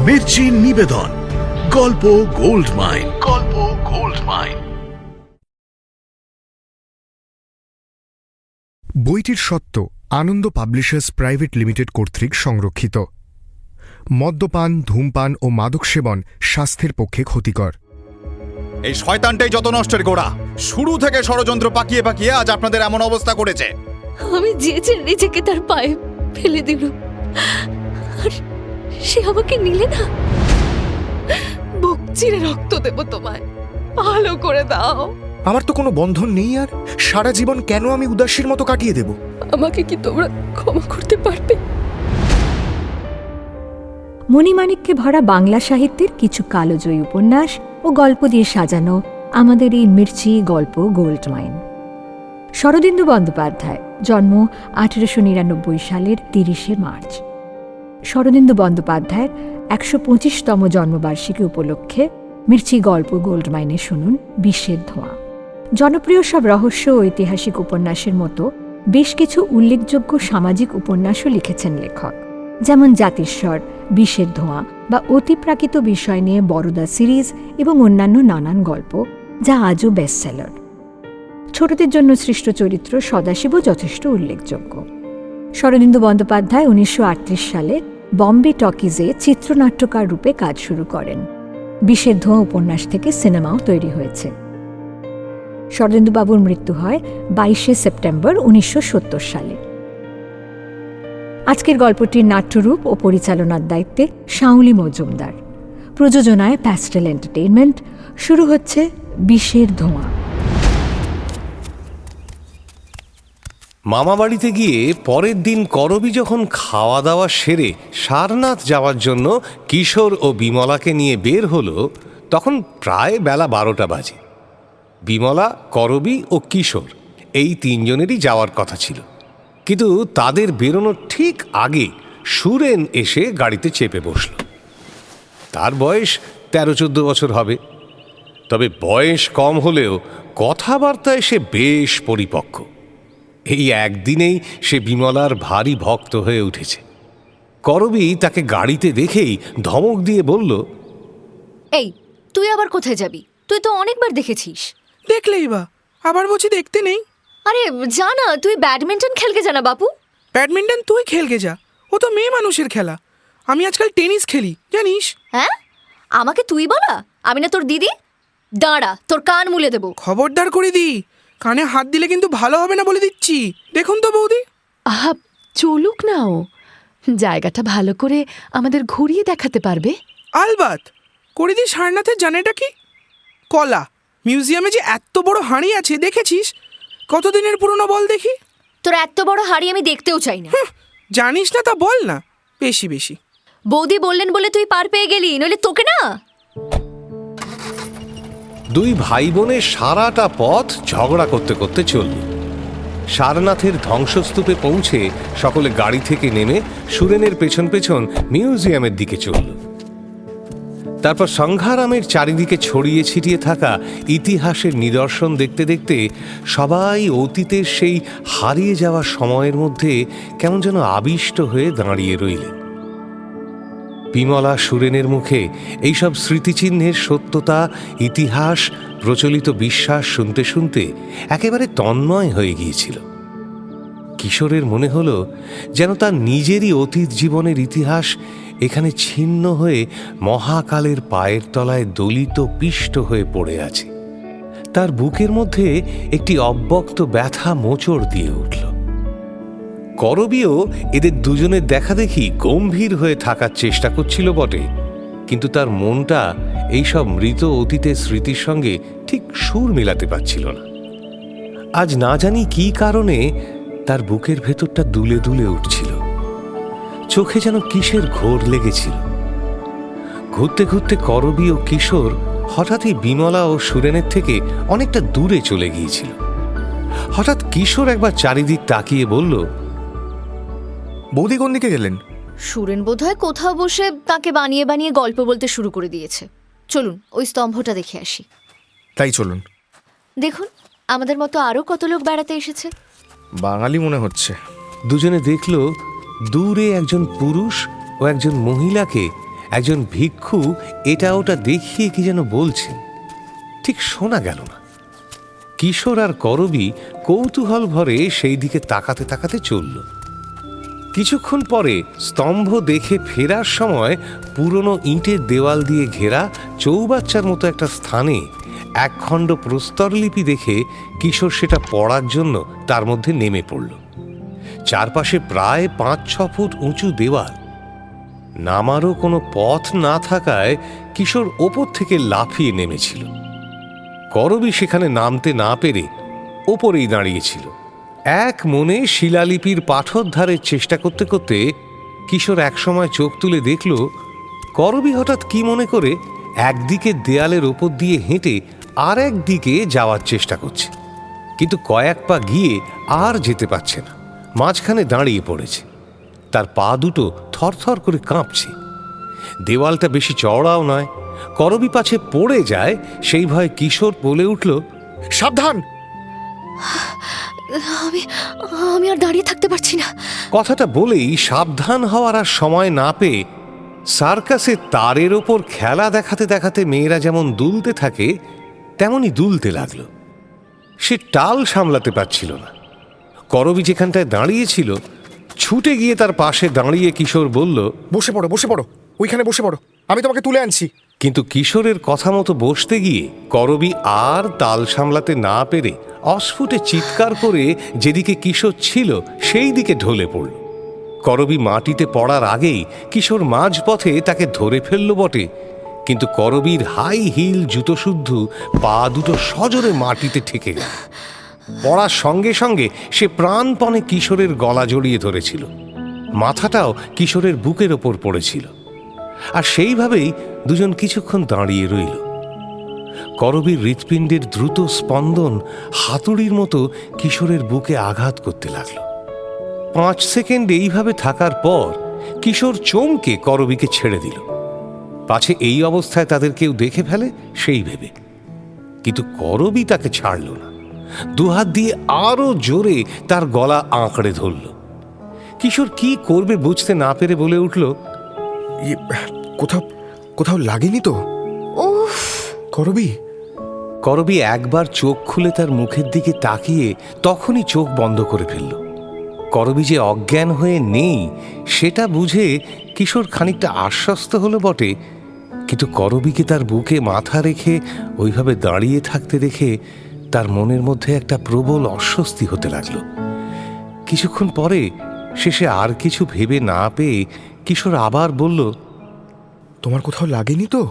মির্চি নিবেদন গল্প gold mine. গল্প গোল্ড মাইন। বইটির সত্ত্ব আনন্দ পাবলিশার্স প্রাইভেট লিমিটেড কর্তৃক সংরক্ষিত। মদ্যপান, ধূমপান ও মাদক সেবন স্বাস্থ্যের পক্ষে ক্ষতিকর। এই শয়তানটাই যত নষ্টের গোড়া। শুরু থেকে ষড়যন্ত্র পাকিয়ে পাকিয়ে আজ আপনাদের এমন অবস্থা করেছে। আমি যে নিজেকে তার পায়ে ফেলে দিল, আর সে আমাকে নিলে না। বুক চিরে রক্ত দেব তোমায়, ভালো করে দাও। আমার তো কোনো বন্ধন নেই, আর সারা জীবন কেন আমি উদাসীর মতো কাটিয়ে দেব? আমাকে কি তোমরা ক্ষমা করতে পারবে? মণিমাণিক্যে ভরা বাংলা সাহিত্যের কিছু কালোজয়ী উপন্যাস ও গল্প দিয়ে সাজানো আমাদের এই মির্চি গল্প গোল্ড মাইন। শরদিন্দু বন্দ্যোপাধ্যায়, জন্ম 1899 সালের 30শে মার্চ। শরদিন্দু বন্দ্যোপাধ্যায়ের 125তম জন্মবার্ষিকী উপলক্ষে মির্চি গল্প গোল্ড মাইনে শুনুন বিষের ধোঁয়া। জনপ্রিয় সব রহস্য ও ঐতিহাসিক উপন্যাসের মতো বেশ কিছু উল্লেখযোগ্য সামাজিক উপন্যাসও লিখেছেন লেখক, যেমন জাতিস্বর, বিষের ধোঁয়া বা অতিপ্রাকৃত বিষয় নিয়ে বরদা সিরিজ এবং অন্যান্য নানান গল্প, যা আজও বেস্টসেলার। ছোটদের জন্য সৃষ্ট চরিত্র সদাশিবও যথেষ্ট উল্লেখযোগ্য। শরদিন্দু বন্দ্যোপাধ্যায় 1938 সালে বম্বে টকিজে চিত্রনাট্যকার রূপে কাজ শুরু করেন। বিষের ধোঁয়া উপন্যাস থেকে সিনেমাও তৈরি হয়েছে। শরদিন্দুবাবুর মৃত্যু হয় 22শে সেপ্টেম্বর 1970 সালে। আজকের গল্পটির নাট্যরূপ ও পরিচালনার দায়িত্বে শাওলি মজুমদার। প্রযোজনায় প্যাস্টেল এন্টারটেইনমেন্ট। শুরু হচ্ছে বিষের ধোঁয়া। মামাবাড়িতে গিয়ে পরের দিন করবী যখন খাওয়া দাওয়া সেরে সারনাথ যাওয়ার জন্য কিশোর ও বিমলাকে নিয়ে বের হলো, তখন প্রায় বেলা 12টা বাজে। বিমলা, করবী ও কিশোর এই তিনজনেরই যাওয়ার কথা ছিল, কিন্তু তাদের বেরোনোর ঠিক আগে সুরেন এসে গাড়িতে চেপে বসল। তার বয়স 13-14 বছর হবে, তবে বয়স কম হলেও কথাবার্তায় সে বেশ পরিপক্ক। এই একদিনেই সে বিমলার ভারী ভক্ত হয়ে উঠেছে। করবী তাকে গাড়িতে দেখেই ধমক দিয়ে বলল, এই, তুই আবার কোথায় যাবি? তুই তো অনেকবার দেখেছিস। দেখলেই বা, আবার বলছি দেখতে নেই। আরে জানা, তুই ব্যাডমিন্টন খেলকে জানা বাপু। ব্যাডমিন্টন তুই খেলকে যা, ও তো মেয়ে মানুষের খেলা। আমি আজকাল টেনিস খেলি, জানিস? হ্যাঁ, আমাকে তুই বলা? আমি না তোর দিদি? দাঁড়া, তোর কান মুলে দেবো। খবরদার করে দি, কানে হাত দিলে কিন্তু ভালো হবে না বলে দিচ্ছি। দেখুন তো বৌদি। আহা, চলুক না, ও জায়গাটা ভালো করে আমাদের ঘুরিয়ে দেখাতে পারবে। আলবাত করে দি। সারনাথের জানেটা কি? কলা মিউজিয়ামে যে এত বড় হাঁড়ি আছে, দেখেছিস? কতদিনের পুরনো বল দেখি। তোর এত বড় হাড়ি আমি দেখতেও চাই না। জানিস না তা বল না, বেশি বেশি। বৌদি বললেন বলে তুই পার পেয়ে গেলি, নইলে তোকে না। দুই ভাই বোনের সারাটা পথ ঝগড়া করতে করতে চলল। সারনাথের ধ্বংসস্তূপে পৌঁছে সকলে গাড়ি থেকে নেমে সুরেনের পেছন পেছন মিউজিয়ামের দিকে চলল। তারপর সংঘারামের চারিদিকে ছড়িয়ে ছিটিয়ে থাকা ইতিহাসের নিদর্শন দেখতে দেখতে সবাই অতীতের সেই হারিয়ে যাওয়া সময়ের মধ্যে কেমন যেন আবিষ্ট হয়ে দাঁড়িয়ে রইলেন। বিমলা সুরেনের মুখে এইসব স্মৃতিচিহ্নের সত্যতা, ইতিহাস, প্রচলিত বিশ্বাস শুনতে শুনতে একেবারে তন্ময় হয়ে গিয়েছিল। কিশোরের মনে হলো যেন তার নিজেরই অতীত জীবনের ইতিহাস এখানে ছিন্ন হয়ে মহাকালের পায়ের তলায় দলিত পিষ্ট হয়ে পড়ে আছে। তার বুকের মধ্যে একটি অব্যক্ত ব্যথা মোচড় দিয়ে উঠল। করবীও এদের দুজনের দেখা দেখি গম্ভীর হয়ে থাকার চেষ্টা করছিল বটে, কিন্তু তার মনটা এইসব মৃত অতীতের স্মৃতির সঙ্গে ঠিক সুর মেলাতে পারছিল না। আজ না জানি কি কারণে তার বুকের ভেতরটা দুলে দুলে উঠছিল, চোখে যেন কিসের ঘোর লেগেছিল। ঘুরতে ঘুরতে করবী ও কিশোর হঠাৎই বিমলা ও সুরেনের থেকে অনেকটা দূরে চলে গিয়েছিল। হঠাৎ কিশোর একবার চারিদিক তাকিয়ে বলল, বৌদি কোন দিকে গেলেন? সুরেন বোধহয় কোথাও বসে তাকে বানিয়ে বানিয়ে গল্প বলতে শুরু করে দিয়েছে। চলুন ওই স্তম্ভটা দেখে আসি। তাই চলুন। দেখুন, আমাদের মতো আরো কত লোক বেড়াতে এসেছে। বাঙালি মনে হচ্ছে। দুজনে দেখল দূরে একজন পুরুষ ও একজন মহিলাকে একজন ভিক্ষু এটা ওটা দেখিয়ে কি যেন বলছেন, ঠিক শোনা গেল না। কিশোর আর করবী কৌতূহল ভরে সেই দিকে তাকাতে তাকাতে চলল। কিছুক্ষণ পরে স্তম্ভ দেখে ফেরার সময় পুরনো ইঁটের দেওয়াল দিয়ে ঘেরা চৌবাচ্চার মতো একটা স্থানে একখণ্ড প্রস্তরলিপি দেখে কিশোর সেটা পড়ার জন্য তার মধ্যে নেমে পড়ল। চারপাশে প্রায় 5-6 ফুট উঁচু দেওয়াল। নামারও কোনো পথ না থাকায় কিশোর ওপর থেকে লাফিয়ে নেমেছিল। করবী সেখানে নামতে না পেরে ওপরেই দাঁড়িয়েছিল। এক মনে শিলালিপির পাঠোদ্ধারের চেষ্টা করতে করতে কিশোর একসময় চোখ তুলে দেখল করবী হঠাৎ কি মনে করে একদিকে দেয়ালের ওপর দিয়ে হেঁটে আর একদিকে যাওয়ার চেষ্টা করছে, কিন্তু কয়েক পা গিয়ে আর যেতে পারছে না, মাঝখানে দাঁড়িয়ে পড়েছে। তার পা দুটো থরথর করে কাঁপছে। দেওয়ালটা বেশি চওড়াও নয়, করবী পাছে পড়ে যায় সেই ভয়ে কিশোর বলে উঠল, সাবধান! আমি আর দাঁড়িয়ে থাকতে পারছি না। কথাটা বলেই সাবধান হওয়ার আর সময় না পেয়ে সার্কাসে তারের ওপর খেলা দেখাতে দেখাতে মেয়েরা যেমন দুলতে থাকে তেমনি দুলতে লাগলো। সে টাল সামলাতে পারছিল না। করবী যেখানটায় দাঁড়িয়েছিল ছুটে গিয়ে তার পাশে দাঁড়িয়ে কিশোর বলল, বসে পড়ো, বসে পড়ো, ওইখানে বসে পড়ো, আমি তোমাকে তুলে আনছি। কিন্তু কিশোরের কথা মতো বসতে গিয়ে করবী আর তাল সামলাতে না পেরে অস্ফুটে চিৎকার করে যেদিকে কিশোর ছিল সেই দিকে ঢলে পড়ল। করবী মাটিতে পড়ার আগেই কিশোর মাঝপথে তাকে ধরে ফেলল বটে, কিন্তু করবীর হাই হিল জুতোশুদ্ধ পা দুটো সজোরে মাটিতে ঠেকে গেল। পড়ার সঙ্গে সঙ্গে সে প্রাণপণে কিশোরের গলা জড়িয়ে ধরেছিল, মাথাটাও কিশোরের বুকের ওপর পড়েছিল। আর সেইভাবেই দুজন কিছুক্ষণ দাঁড়িয়ে রইল। করবীর হৃৎপিণ্ডের দ্রুত স্পন্দন হাতুড়ির মতো কিশোরের বুকে আঘাত করতে লাগল। 5 সেকেন্ড এইভাবে থাকার পর কিশোর চমকে করবীকে ছেড়ে দিল, পাছে এই অবস্থায় তাদের কেউ দেখে ফেলে সেই ভেবে। কিন্তু করবী তাকে ছাড়ল না, দুহাত দিয়ে আরো জোরে তার গলা আঁকড়ে ধরল। কিশোর কি করবে বুঝতে না পেরে বলে উঠল, কোথাও কোথাও লাগেনি তো উফ! করবী? করবী একবার চোখ খুলে তার মুখের দিকে তাকিয়ে তখনই চোখ বন্ধ করে ফেলল। করবী যে অজ্ঞান হয়ে নেই সেটা বুঝে কিশোর খানিকটা আশ্বস্ত হলো বটে, কিন্তু করবীকে তার বুকে মাথা রেখে ওইভাবে দাঁড়িয়ে থাকতে দেখে তার মনের মধ্যে একটা প্রবল অস্বস্তি হতে লাগলো। কিছুক্ষণ পরে শেষে আর কিছু ভেবে না পেয়ে কিশোর আবার বলল, তোমার কোথাও লাগেনি তো?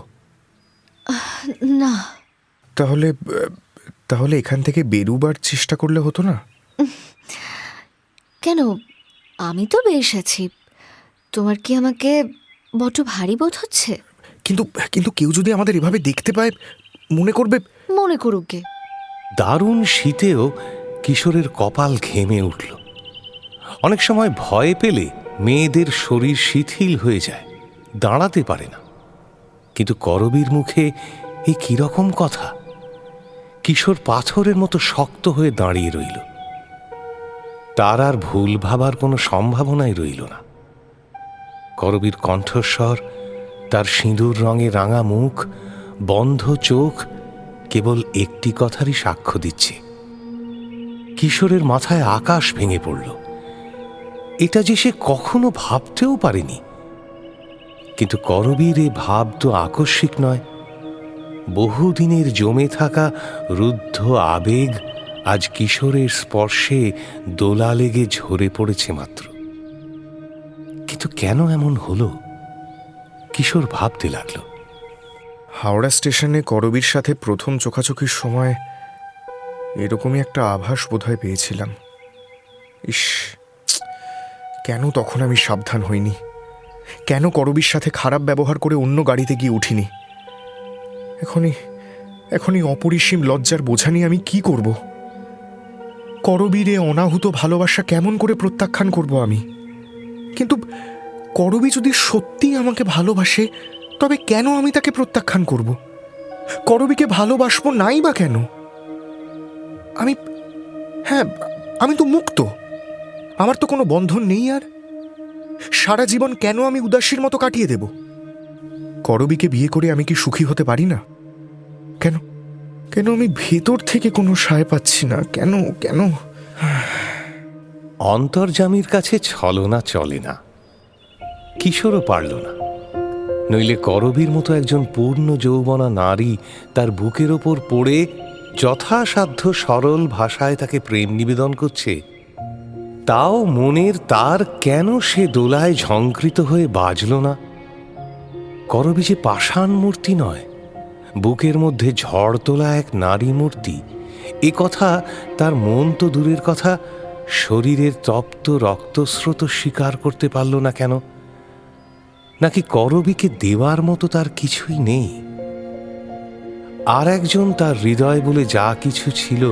না। তাহলে তাহলে এখান থেকে বেরুবার চেষ্টা করলে হতো না? কেন, আমি তো বেশ আছি। তোমার কি আমাকে বড্ড ভারী বোধ হচ্ছে? কিন্তু কিন্তু কেউ যদি আমাদের এভাবে দেখতে পায় মনে করবে। মনে করুক গে। দারুণ শীতেও কিশোরের কপাল ঘেমে উঠল। অনেক সময় ভয় পেলে মেয়েদের শরীর শিথিল হয়ে যায়, দাঁড়াতে পারে না। কিন্তু করবীর মুখে এই কিরকম কথা! কিশোর পাথরের মতো শক্ত হয়ে দাঁড়িয়ে রইল। তার আর ভুল ভাবার কোনো সম্ভাবনাই রইল না। করবীর কণ্ঠস্বর, তার সিঁদুর রঙে রাঙা মুখ, বন্ধ চোখ কেবল একটি কথারই সাক্ষ্য দিচ্ছে। কিশোরের মাথায় আকাশ ভেঙে পড়ল। এটা যে সে কখনো ভাবতেও পারেনি। কিন্তু করবীর এ ভাব তো আকস্মিক নয়, বহুদিনের জমে থাকা রুদ্ধ আবেগ আজ কিশোরের স্পর্শে দোলা লেগে ঝরে পড়েছে মাত্র। কিন্তু কেন এমন হলো কিশোর ভাবতে লাগল। হাওড়া স্টেশনে করবীর সাথে প্রথম চোখাচোখির সময় এরকমই একটা আভাস বোধহয় পেয়েছিলাম। ইস, কেন তখন আমি সাবধান হইনি? কেন করবীর সাথে খারাপ ব্যবহার করে অন্য গাড়িতে গিয়ে উঠিনি? এখনই অপরিসীম লজ্জার বোঝা নিয়ে আমি কি করব? করবীর এ অনাহুত ভালোবাসা কেমন করে প্রত্যাখ্যান করব আমি? কিন্তু করবী যদি সত্যি আমাকে ভালোবাসে তবে কেন আমি তাকে প্রত্যাখ্যান করব? করবীকে ভালোবাসবো নাই বা কেন? আমি তো মুক্ত, আমার তো কোনো বন্ধন নেই। আর সারা জীবন কেন আমি উদাসীর মতো কাটিয়ে দেব? করবীকে বিয়ে করে আমি কি সুখী হতে পারি না? কেন কেন আমি ভেতর থেকে কোনো সায় পাচ্ছি না? কেন কেন? অন্তর্যামীর কাছে ছলনা চলে না। কিশোরও পারল না, নইলে করবীর মতো একজন পূর্ণ যৌবনা নারী তার বুকের ওপর পড়ে যথাসাধ্য সরল ভাষায় তাকে প্রেম নিবেদন করছে, তাও মনের তার কেন সে দোলায় ঝংকৃত হয়ে বাজল না? করবী যে পাষাণ মূর্তি নয়, বুকের মধ্যে ঝড় তোলা এক নারী মূর্তি। এ কথা তার মন তো দূরের কথা, শরীরের তপ্ত রক্তস্রোত স্বীকার করতে পারল না কেন? নাকি করবীকে দেওয়ার মতো তার কিছুই নেই? আর একজন তার হৃদয় বলে যা কিছু ছিল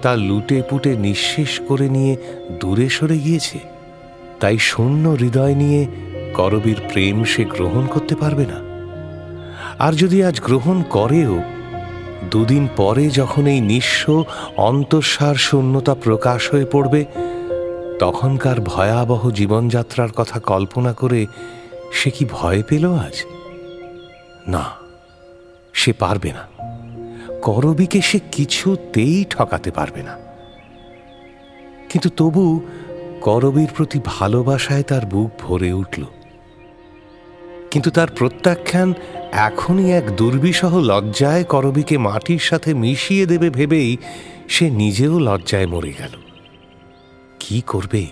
তা লুটে পুটে নিঃশেষ করে নিয়ে দূরে সরে গিয়েছে, তাই শূন্য হৃদয় নিয়ে করবীর প্রেম সে গ্রহণ করতে পারবে না। আর যদি আজ গ্রহণ করেও, দুদিন পরে যখন এই নিঃস্ব অন্তঃসার শূন্যতা প্রকাশ হয়ে পড়বে, তখনকার ভয়াবহ জীবনযাত্রার কথা কল্পনা করে সে কি ভয় পেল আজ? না, সে পারবে না। করবীকে সে কিছুতেই ঠকাতে পারবে না। কিন্তু তবু করবীর প্রতি ভালোবাসায় তার বুক ভরে উঠল। কিন্তু তার প্রত্যাখ্যান এখনই এক দুর্বিষহ লজ্জায় করবীকে মাটির সাথে মিশিয়ে দেবে ভেবেই সে নিজেও লজ্জায় মরে গেল। কি করবে,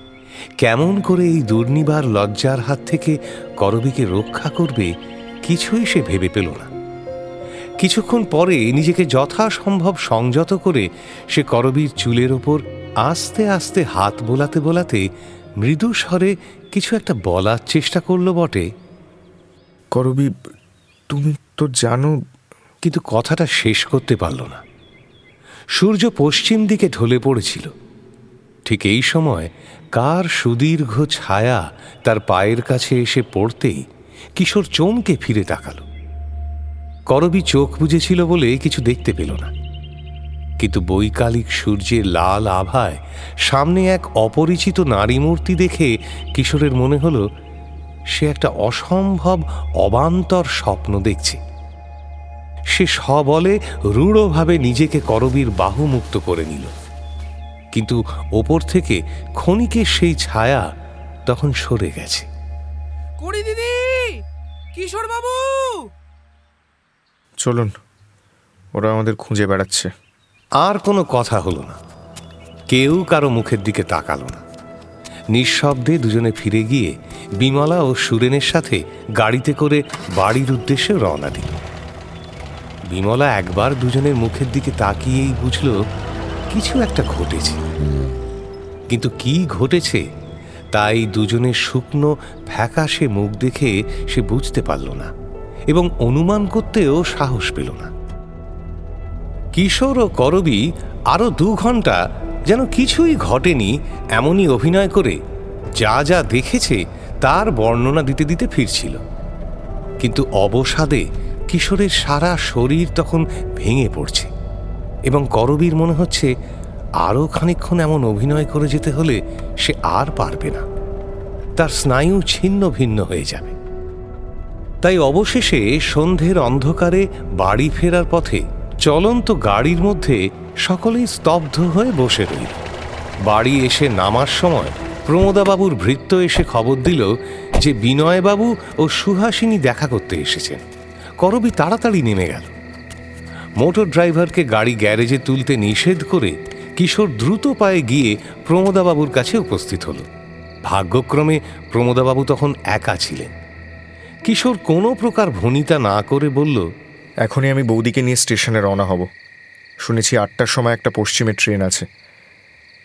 কেমন করে এই দুর্নিবার লজ্জার হাত থেকে করবীকে রক্ষা করবে, কিছুই সে ভেবে পেল না। কিছুক্ষণ পরে নিজেকে যথাসম্ভব সংযত করে সে করবীর চুলের ওপর আস্তে আস্তে হাত বোলাতে বোলাতে মৃদু স্বরে কিছু একটা বলার চেষ্টা করল বটে। করবী, তুমি তো জানো। কিন্তু কথাটা শেষ করতে পারল না। সূর্য পশ্চিম দিকে ঢলে পড়েছিল। ঠিক এই সময় কার সুদীর্ঘ ছায়া তার পায়ের কাছে এসে পড়তেই কিশোর চমকে ফিরে তাকাল। করবী চোখ বুজেছিল বলে কিছু দেখতে পেল না, কিন্তু বৈকালিক সূর্যের লাল আভায় সামনে এক অপরিচিত নারী মূর্তি দেখে কিশোরের মনে হলো সে একটা অসম্ভব অবান্তর স্বপ্ন দেখছে। সে সবলে রূঢ়ভাবে নিজেকে করবীর বাহু মুক্ত করে নিল, কিন্তু ওপর থেকে ক্ষণিকের সেই ছায়া তখন সরে গেছে। করি দিদি, কিশোর বাবু! চলুন, ওরা আমাদের খুঁজে বেড়াচ্ছে। আর কোনো কথা হলো না। কেউ কারো মুখের দিকে তাকালো না। নিঃশব্দে দুজনে ফিরে গিয়ে বিমলা ও সুরেনের সাথে গাড়িতে করে বাড়ির উদ্দেশ্যে রওনা দিল। বিমলা একবার দুজনের মুখের দিকে তাকিয়েই বুঝল কিছু একটা ঘটেছে, কিন্তু কি ঘটেছে তাই দুজনের শুকনো ফ্যাকাশে মুখ দেখে সে বুঝতে পারল না এবং অনুমান করতেও সাহস পেল না। কিশোর ও করবী আরো 2 ঘন্টা যেন কিছুই ঘটেনি এমনই অভিনয় করে যা যা দেখেছে তার বর্ণনা দিতে দিতে ফিরছিল। কিন্তু অবসাদে কিশোরের সারা শরীর তখন ভেঙে পড়ছে এবং করবীর মনে হচ্ছে আরও খানিকক্ষণ এমন অভিনয় করে যেতে হলে সে আর পারবে না, তার স্নায়ু ছিন্ন ভিন্ন হয়ে যাবে। তাই অবশেষে সন্ধ্যের অন্ধকারে বাড়ি ফেরার পথে চলন্ত গাড়ির মধ্যে সকলেই স্তব্ধ হয়ে বসে রইল। বাড়ি এসে নামার সময় প্রমোদাবাবুর ভৃত্য এসে খবর দিল যে বিনয়বাবু ও সুহাসিনী দেখা করতে এসেছেন। করবী তাড়াতাড়ি নেমে গেল। মোটর ড্রাইভারকে গাড়ি গ্যারেজে তুলতে নিষেধ করে কিশোর দ্রুত পায়ে গিয়ে প্রমোদাবাবুর কাছে উপস্থিত হল। ভাগ্যক্রমে প্রমোদাবাবু তখন একা ছিলেন। কিশোর কোনো প্রকার ভনিতা না করে বলল, এখনই আমি বৌদিকে নিয়ে স্টেশনে রওনা হব। শুনেছি 8টার সময় একটা পশ্চিমের ট্রেন আছে।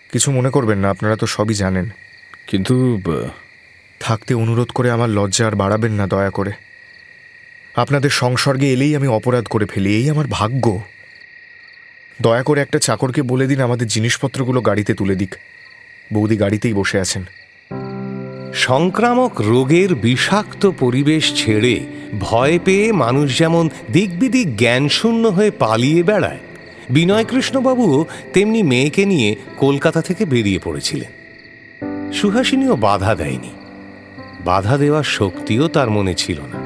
কিছু মনে করবেন না, আপনারা তো সবই জানেন। কিন্তু থাকতে অনুরোধ করে আমার লজ্জা আর বাড়াবেন না দয়া করে। আপনাদের সংসর্গে এলেই আমি অপরাধ করে ফেলি, এই আমার ভাগ্য। দয়া করে একটা চাকরকে বলে দিন আমাদের জিনিসপত্রগুলো গাড়িতে তুলে দিক। বৌদি গাড়িতেই বসে আছেন। সংক্রামক রোগের বিষাক্ত পরিবেশ ছেড়ে ভয় পেয়ে মানুষ যেমন দিকবিদিক জ্ঞানশূন্য হয়ে পালিয়ে বেড়ায়, বিনয়কৃষ্ণবাবুও তেমনি মেয়েকে নিয়ে কলকাতা থেকে বেরিয়ে পড়েছিলেন। সুহাসিনীও বাধা দেয়নি, বাধা দেওয়ার শক্তিও তার মনে ছিল না।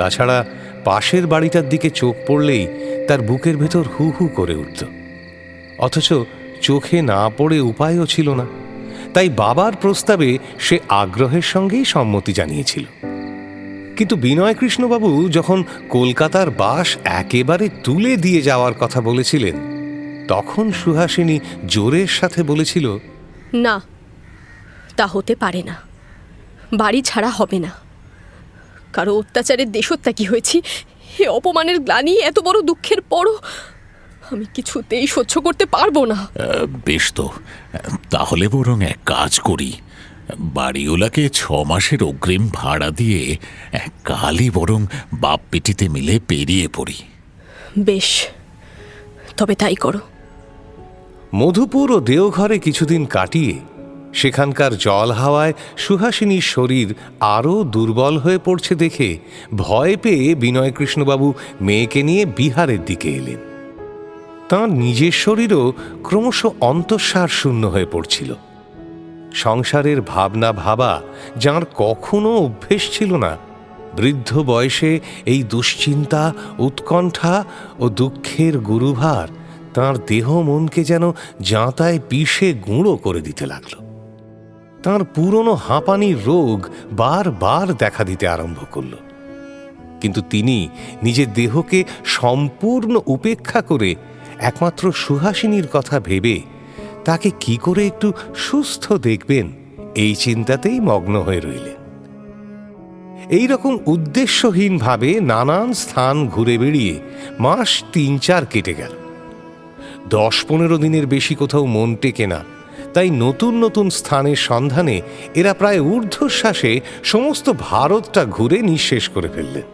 তাছাড়া পাশের বাড়িটার দিকে চোখ পড়লেই তার বুকের ভেতর হু হু করে উঠত। অথচ চোখে না পড়ে উপায়ও ছিল না, তাই বাবার প্রস্তাবে সে আগ্রহের সঙ্গেই সম্মতি জানিয়েছিল। কিন্তু বিনয়কৃষ্ণবাবু যখন কলকাতার বাস একেবারে তুলে দিয়ে যাওয়ার কথা বলেছিলেন, তখন সুহাসিনী জোরের সাথে বলেছিল, না, তা হতে পারে না। বাড়ি ছাড়া হবে না। কারো অত্যাচারের দেশত্যাগী হয়েছি, এ অপমানের গ্লানি এত বড় দুঃখের পরও আমি কিছুতেই সহ্য করতে পারবো না। বেশ তো, তাহলে বরং এক কাজ করি, বাড়িওয়ালাকে 6 মাসের অগ্রিম ভাড়া দিয়ে কালই বরং বাপ পেটিতে মিলে পেরিয়ে পড়ি। বেশ, তবে তাই করো। মধুপুর ও দেওঘরে কিছুদিন কাটিয়ে সেখানকার জল হাওয়ায় সুহাসিনীর শরীর আরও দুর্বল হয়ে পড়ছে দেখে ভয় পেয়ে বিনয়কৃষ্ণবাবু মেয়েকে নিয়ে বিহারের দিকে এলেন। তাঁর নিজের শরীরও ক্রমশ অন্তঃসার শূন্য হয়ে পড়ছিল। সংসারের ভাবনা ভাবা যার কখনো অভ্যেস ছিল না, বৃদ্ধ বয়সে এই দুশ্চিন্তা, উৎকণ্ঠা ও দুঃখের গুরুভার তাঁর দেহ মনকে যেন জাঁতায় পিষে গুঁড়ো করে দিতে লাগল। তাঁর পুরনো হাঁপানির রোগ বারবার দেখা দিতে আরম্ভ করল। কিন্তু তিনি নিজের দেহকে সম্পূর্ণ উপেক্ষা করে একমাত্র সুহাসিনীর কথা ভেবে তাকে কি করে একটু সুস্থ দেখবেন, এই চিন্তাতেই মগ্ন হয়ে রইলেন। এই রকম উদ্দেশ্যহীনভাবে নানান স্থান ঘুরে বেড়িয়ে মাস 3-4 কেটে গেল। 10-15 দিনের বেশি কোথাও মন টেকে না, তাই নতুন নতুন স্থানের সন্ধানে এরা প্রায় ঊর্ধ্বশ্বাসে সমস্ত ভারতটা ঘুরে নিঃশেষ করে ফেললেন।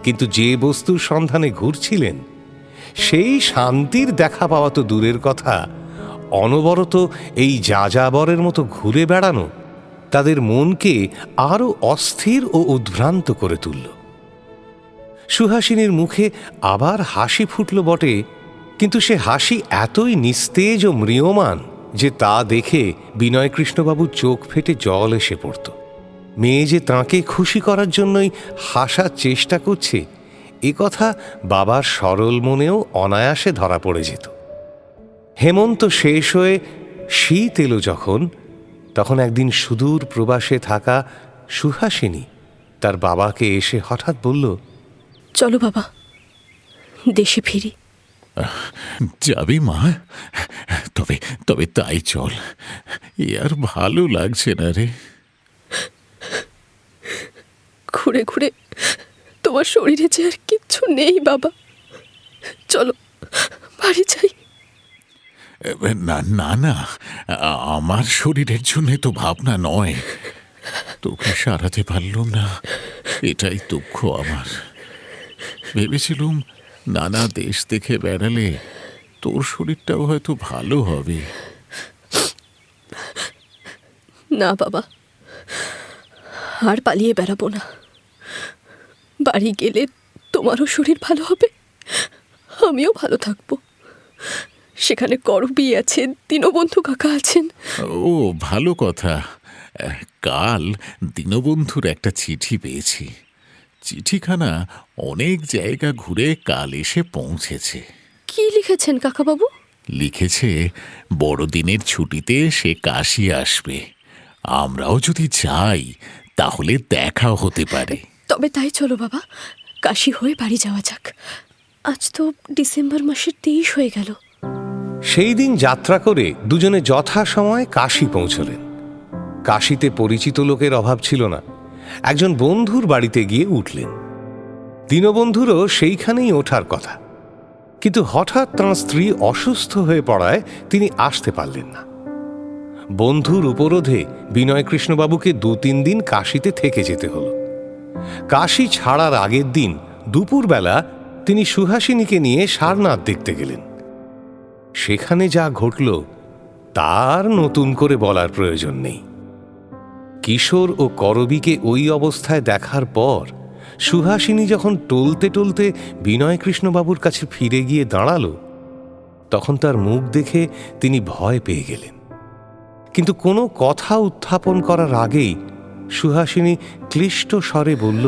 কিন্তু যে বস্তুর সন্ধানে ঘুরছিলেন সেই শান্তির দেখা পাওয়া তো দূরের কথা, অনবরত এই যাযাবরের মতো ঘুরে বেড়ানো তাদের মনকে আরও অস্থির ও উদ্ভ্রান্ত করে তুলল। সুহাসিনীর মুখে আবার হাসি ফুটল বটে, কিন্তু সে হাসি এতই নিস্তেজ ও ম্রিয়মান যে তা দেখে বিনয়কৃষ্ণবাবুর চোখ ফেটে জল এসে পড়ত। মেয়ে যে তাঁকে খুশি করার জন্যই হাসার চেষ্টা করছে, এ কথা বাবার সরল মনেও অনায়াসে ধরা পড়ে যেত। হেমন্ত শেষ হয়ে শীত এলো যখন, তখন একদিন সুদূর প্রবাসে থাকা সুহাসিনী তার বাবাকে এসে হঠাৎ বলল, চলো বাবা, দেশে ফিরি। যাবি মা? তবে তবে তাই চল, এ আর ভালো লাগছে না রে। ঘুরে ঘুরে তোমার শরীরে যে আর কিচ্ছু নেই বাবা, চলো বাড়ি যাই। না না না, আমার শরীরের জন্য তো ভাবনা নয়, তোকে সারাতে পারলুম না, এটাই দুঃখ আমার। ভেবেছিলুম নানা দেশ দেখে বেড়ালে তোর শরীরটাও হয়তো ভালো হবে। না বাবা, আর পালিয়ে বেড়াবো না। বাড়ি গেলে তোমারও শরীর ভালো হবে, আমিও ভালো থাকবো। সেখানে করবি আছেন, দীনবন্ধু কাকা আছেন। ও ভালো কথা, কাল দীনবন্ধুর একটা চিঠি পেয়েছি। চিঠিখানা অনেক জায়গা ঘুরে কাল এসে পৌঁছেছে। কি লিখেছেন কাকাবাবু? লিখেছে বড়দিনের ছুটিতে সে কাশী আসবে, আমরাও যদি যাই তাহলে দেখা হতে পারে। তবে তাই চলো বাবা, কাশী হয়ে বাড়ি যাওয়া যাক। আজ তো ডিসেম্বর মাসের 23 হয়ে গেল। সেই দিন যাত্রা করে দুজনে যথাসময়ে কাশী পৌঁছলেন। কাশীতে পরিচিত লোকের অভাব ছিল না। একজন বন্ধুর বাড়িতে গিয়ে উঠলেন। দীনবন্ধুরও সেইখানেই ওঠার কথা, কিন্তু হঠাৎ তাঁর স্ত্রী অসুস্থ হয়ে পড়ায় তিনি আসতে পারলেন না। বন্ধুর উপরোধে বিনয়কৃষ্ণবাবুকে 2-3 দিন কাশীতে থেকে যেতে হলো। কাশী ছাড়ার আগের দিন দুপুরবেলা তিনি সুহাসিনীকে নিয়ে সারনাথ দেখতে গেলেন। সেখানে যা ঘটল তার নতুন করে বলার প্রয়োজন নেই। কিশোর ও করবীকে ওই অবস্থায় দেখার পর সুহাসিনী যখন টলতে টলতে বিনয়কৃষ্ণবাবুর কাছে ফিরে গিয়ে দাঁড়ালো, তখন তার মুখ দেখে তিনি ভয় পেয়ে গেলেন। কিন্তু কোনো কথা উত্থাপন করার আগেই সুহাসিনী ক্লিষ্ট স্বরে বলল,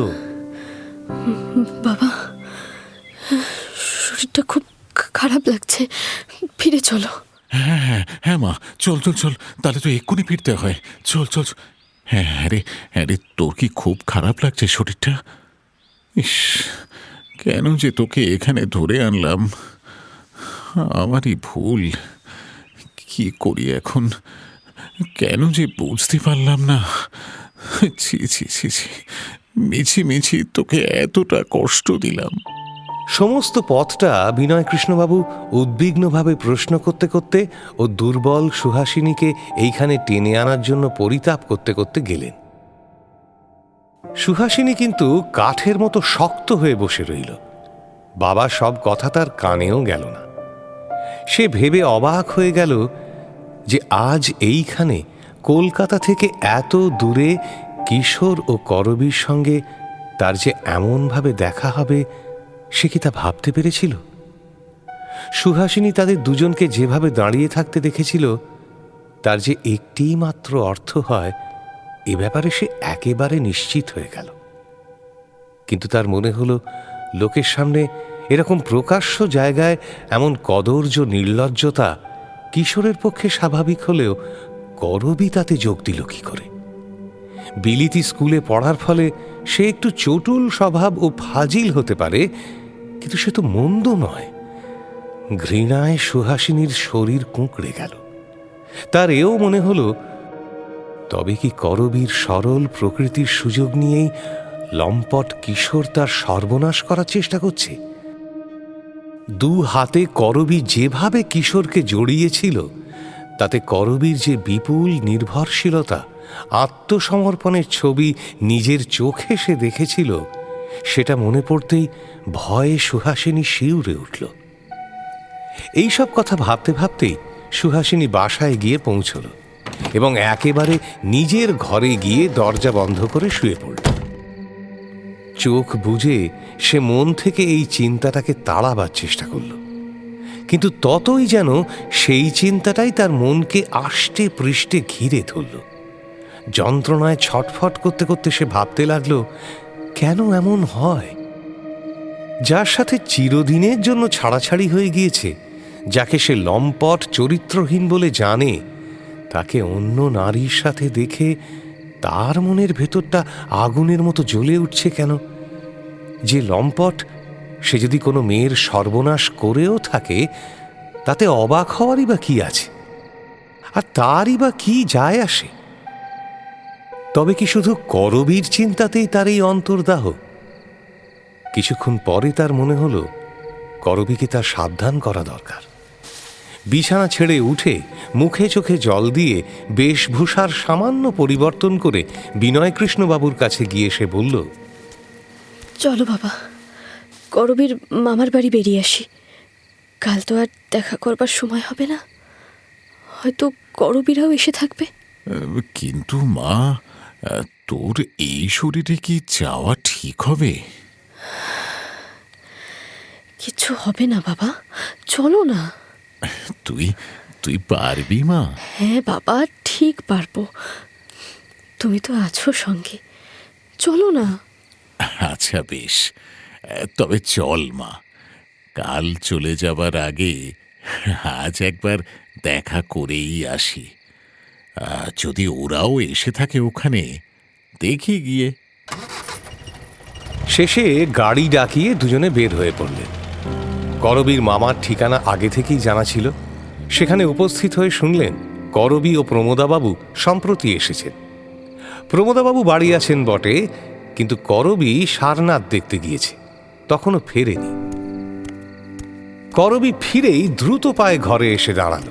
বাবা, শরীরটা খুব খারাপ লাগছে, ফিরে চলো। হ্যাঁ হ্যাঁ হ্যাঁ মা, চল চল চল, তাহলে তো এক্ষুনি ফিরতে হয়। চল চল চল। হ্যাঁ হ্যাঁ রে, তোর কি খুব খারাপ লাগছে শরীরটা? ইস, কেন যে তোকে এখানে ধরে আনলাম, আমারই ভুল। কি করি এখন, কেন যে বুঝতে পারলাম না। ছি ছি ছি ছি, মিছি তোকে এতটা কষ্ট দিলাম। সমস্ত পথটা বিনয়কৃষ্ণবাবু উদ্বিগ্নভাবে প্রশ্ন করতে করতে ও দুর্বল সুহাসিনীকে এইখানে টেনে আনার জন্য পরিতাপ করতে করতে গেলেন। সুহাসিনী কিন্তু কাঠের মতো শক্ত হয়ে বসে রইল। বাবা সব কথা তার কানেও গেল না। সে ভেবে অবাক হয়ে গেল যে আজ এইখানে কলকাতা থেকে এত দূরে কিশোর ও করবীর সঙ্গে তার যে এমনভাবে দেখা হবে, সে কি তা ভাবতে পেরেছিল? সুহাসিনী তাদের দুজনকে যেভাবে দাঁড়িয়ে থাকতে দেখেছিল, তার যে একটিই মাত্র অর্থ হয়, এ ব্যাপারে সে একেবারে নিশ্চিত হয়ে গেল। কিন্তু তার মনে হলো, লোকের সামনে এরকম প্রকাশ্য জায়গায় এমন কদর্য নির্লজ্জতা কিশোরের পক্ষে স্বাভাবিক হলেও করবী তাতে যোগ দিল কি করে? বিলিতি স্কুলে পড়ার ফলে সে একটু চটুল স্বভাব ও ফাজিল হতে পারে, কিন্তু সে তো মন্দ নয়। ঘৃণায় সুহাসিনীর শরীর কুঁকড়ে গেল। তার এও মনে হলো, তবে কি করবীর সরল প্রকৃতির সুযোগ নিয়েই লম্পট কিশোর তার সর্বনাশ করার চেষ্টা করছে? দু হাতে করবী যেভাবে কিশোরকে জড়িয়েছিল, তাতে করবীর যে বিপুল নির্ভরশীলতা, আত্মসমর্পণের ছবি নিজের চোখে সে দেখেছিল, সেটা মনে পড়তেই ভয়ে সুহাসিনী শিউরে উঠল। এইসব কথা ভাবতে ভাবতেই সুহাসিনী বাসায় গিয়ে পৌঁছল এবং একেবারে নিজের ঘরে গিয়ে দরজা বন্ধ করে শুয়ে পড়ল। চোখ বুজে সে মন থেকে এই চিন্তাটাকে তাড়াবার চেষ্টা করল, কিন্তু ততই যেন সেই চিন্তাটাই তার মনকে আষ্টে পৃষ্ঠে ঘিরে ধরল। যন্ত্রণায় ছটফট করতে করতে সে ভাবতে লাগলো, কেন এমন হয়? যার সাথে চিরদিনের জন্য ছাড়াছাড়ি হয়ে গিয়েছে, যাকে সে লম্পট চরিত্রহীন বলে জানে, তাকে অন্য নারীর সাথে দেখে তার মনের ভেতরটা আগুনের মতো জ্বলে উঠছে কেন? যে লম্পট, সে যদি কোনো মেয়ের সর্বনাশ করেও থাকে, তাতে অবাক হওয়ারই বা কি আছে? আর তারই বা কি যায় আসে? তবে কি শুধু করবীর চিন্তাতেই তার এই অন্তর্দাহ? কিছুক্ষণ পরে তার মনে হলো, করবীকে তার সাবধান করা দরকার। বিছানা ছেড়ে উঠে মুখে চোখে জল দিয়ে বেশভূষার সামান্য পরিবর্তন করে বিনয়কৃষ্ণবাবুর কাছে গিয়ে সে বলল, চলো বাবা, করবীর মামার বাড়ি বেরিয়ে আসি। কাল তো আর দেখা করবার সময় হবে না, হয়তো করবীরাও এসে থাকবে। কিন্তু মা, তোর এই শরীরে কি যাওয়া ঠিক হবে? কিছু হবে না বাবা, চলো না। তুই পারবি মা? হ্যাঁ বাবা, ঠিক পারবো, তুমি তো আছো সঙ্গে, চলো না। আচ্ছা বেশ, তবে চল মা। কাল চলে যাবার আগে আজ একবার দেখা করেই আসি। যদি ওরাও এসে থাকে ওখানে, দেখি গিয়ে। শেষে গাড়ি ডাকিয়ে দুজনে বের হয়ে পড়লেন। করবীর মামার ঠিকানা আগে থেকেই জানা ছিল। সেখানে উপস্থিত হয়ে শুনলেন করবী ও প্রমোদাবাবু সম্প্রতি এসেছেন। প্রমোদাবাবু বাড়ি আছেন বটে, কিন্তু করবী সারনাথ দেখতে গিয়েছে, তখনও ফেরেনি। করবী ফিরেই দ্রুত পায়ে ঘরে এসে দাঁড়াল।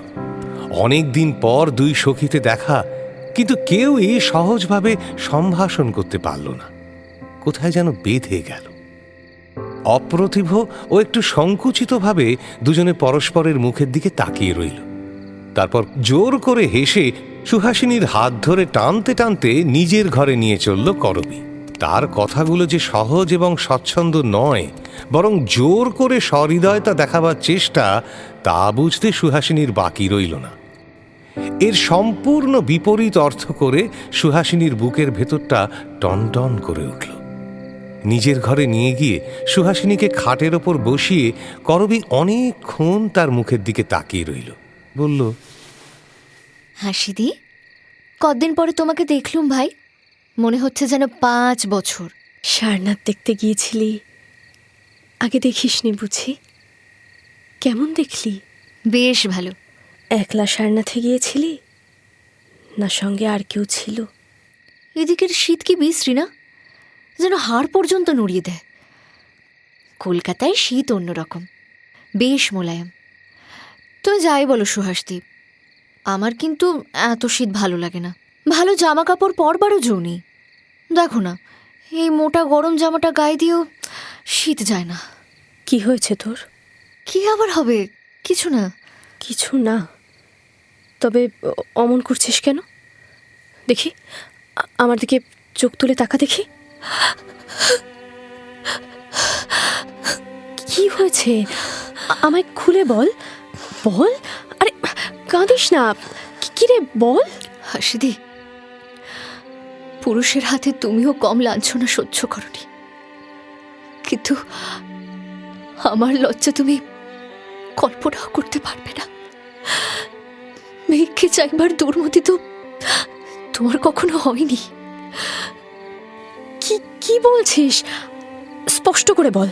অনেক দিন পর দুই সখীতে দেখা, কিন্তু কেউই সহজভাবে সম্ভাষণ করতে পারল না। কোথায় যেন বেঁধে গেল। অপ্রতিভ ও একটু সংকুচিতভাবে দুজনে পরস্পরের মুখের দিকে তাকিয়ে রইল। তারপর জোর করে হেসে সুহাসিনীর হাত ধরে টানতে টানতে নিজের ঘরে নিয়ে চলল করবী। তার কথাগুলো যে সহজ এবং স্বচ্ছন্দ নয়, বরং জোর করে সহৃদয়তা দেখাবার চেষ্টা, তা বুঝতে সুহাসিনীর বাকি রইল না। এর সম্পূর্ণ বিপরীত অর্থ করে সুহাসিনীর বুকের ভেতরটা টনটন করে উঠল। নিজের ঘরে নিয়ে গিয়ে সুহাসিনীকে খাটের ওপর বসিয়ে করবী অনেকক্ষণ তার মুখের দিকে তাকিয়ে রইল। বলল, হাসিদি, কতদিন পরে তোমাকে দেখলুম ভাই, মনে হচ্ছে যেন 5 বছর। সারনাথ দেখতে গিয়েছিলি, আগে দেখিসনি বুঝি? কেমন দেখলি? বেশ ভালো। একলা সারনাথে গিয়েছিলি না সঙ্গে আর কেউ ছিল? এদিকের শীত কি বিশ্রী না, যেন হাড় পর্যন্ত নড়িয়ে দেয়। কলকাতায় শীত অন্যরকম, বেশ মোলায়েম। তুমি যাই বলো সুহাসদি, আমার কিন্তু এত শীত ভালো লাগে না। ভালো জামা কাপড় পরবারও জো নেই। দেখো না, এই মোটা গরম জামাটা গায়ে দিয়েও শীত যায় না। কি হয়েছে তোর? কি আবার হবে? কিছু না। কিছু না? তবে অমন করছিস কেন? দেখি, আমার দিকে চোখ তুলে তাকা দেখি। কি হয়েছে আমায় খুলে বল। বল, আরে কাঁদিস না। কি রে, বল। হাসিদি, পুরুষের হাতে তুমিও কম লাঞ্ছনা সহ্য করনি, কিন্তু আমার লজ্জা তুমি কল্পনাও করতে পারবে না। মেঘকে চাইবার দুর্মতি তো তোমার কখনো হয়নি। কি কি বলছিস? স্পষ্ট করে বল।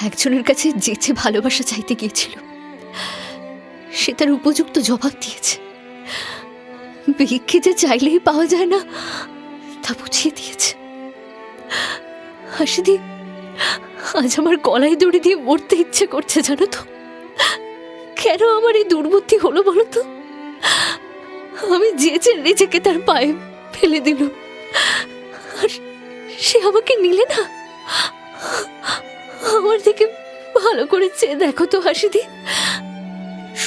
একজনের কাছে যেচে ভালোবাসা চাইতে গিয়েছিল, সে তার উপযুক্ত জবাব দিয়েছে। ভিক্ষে যে চাইলেই পাওয়া যায় না তা বুঝিয়ে দিয়েছে। হাসিদি, আজ আমার গলায় দড়ি দিয়ে মরতে ইচ্ছে করছে, জানো তো? কেন আমার এই দুর্বুদ্ধি হলো বলো তো? আমি যেচে নিজেকে তার পায়ে ফেলে দিল, আর সে আমাকে নিলে না। আমার দিকে ভালো করে চেয়ে দেখো তো হাসিদি,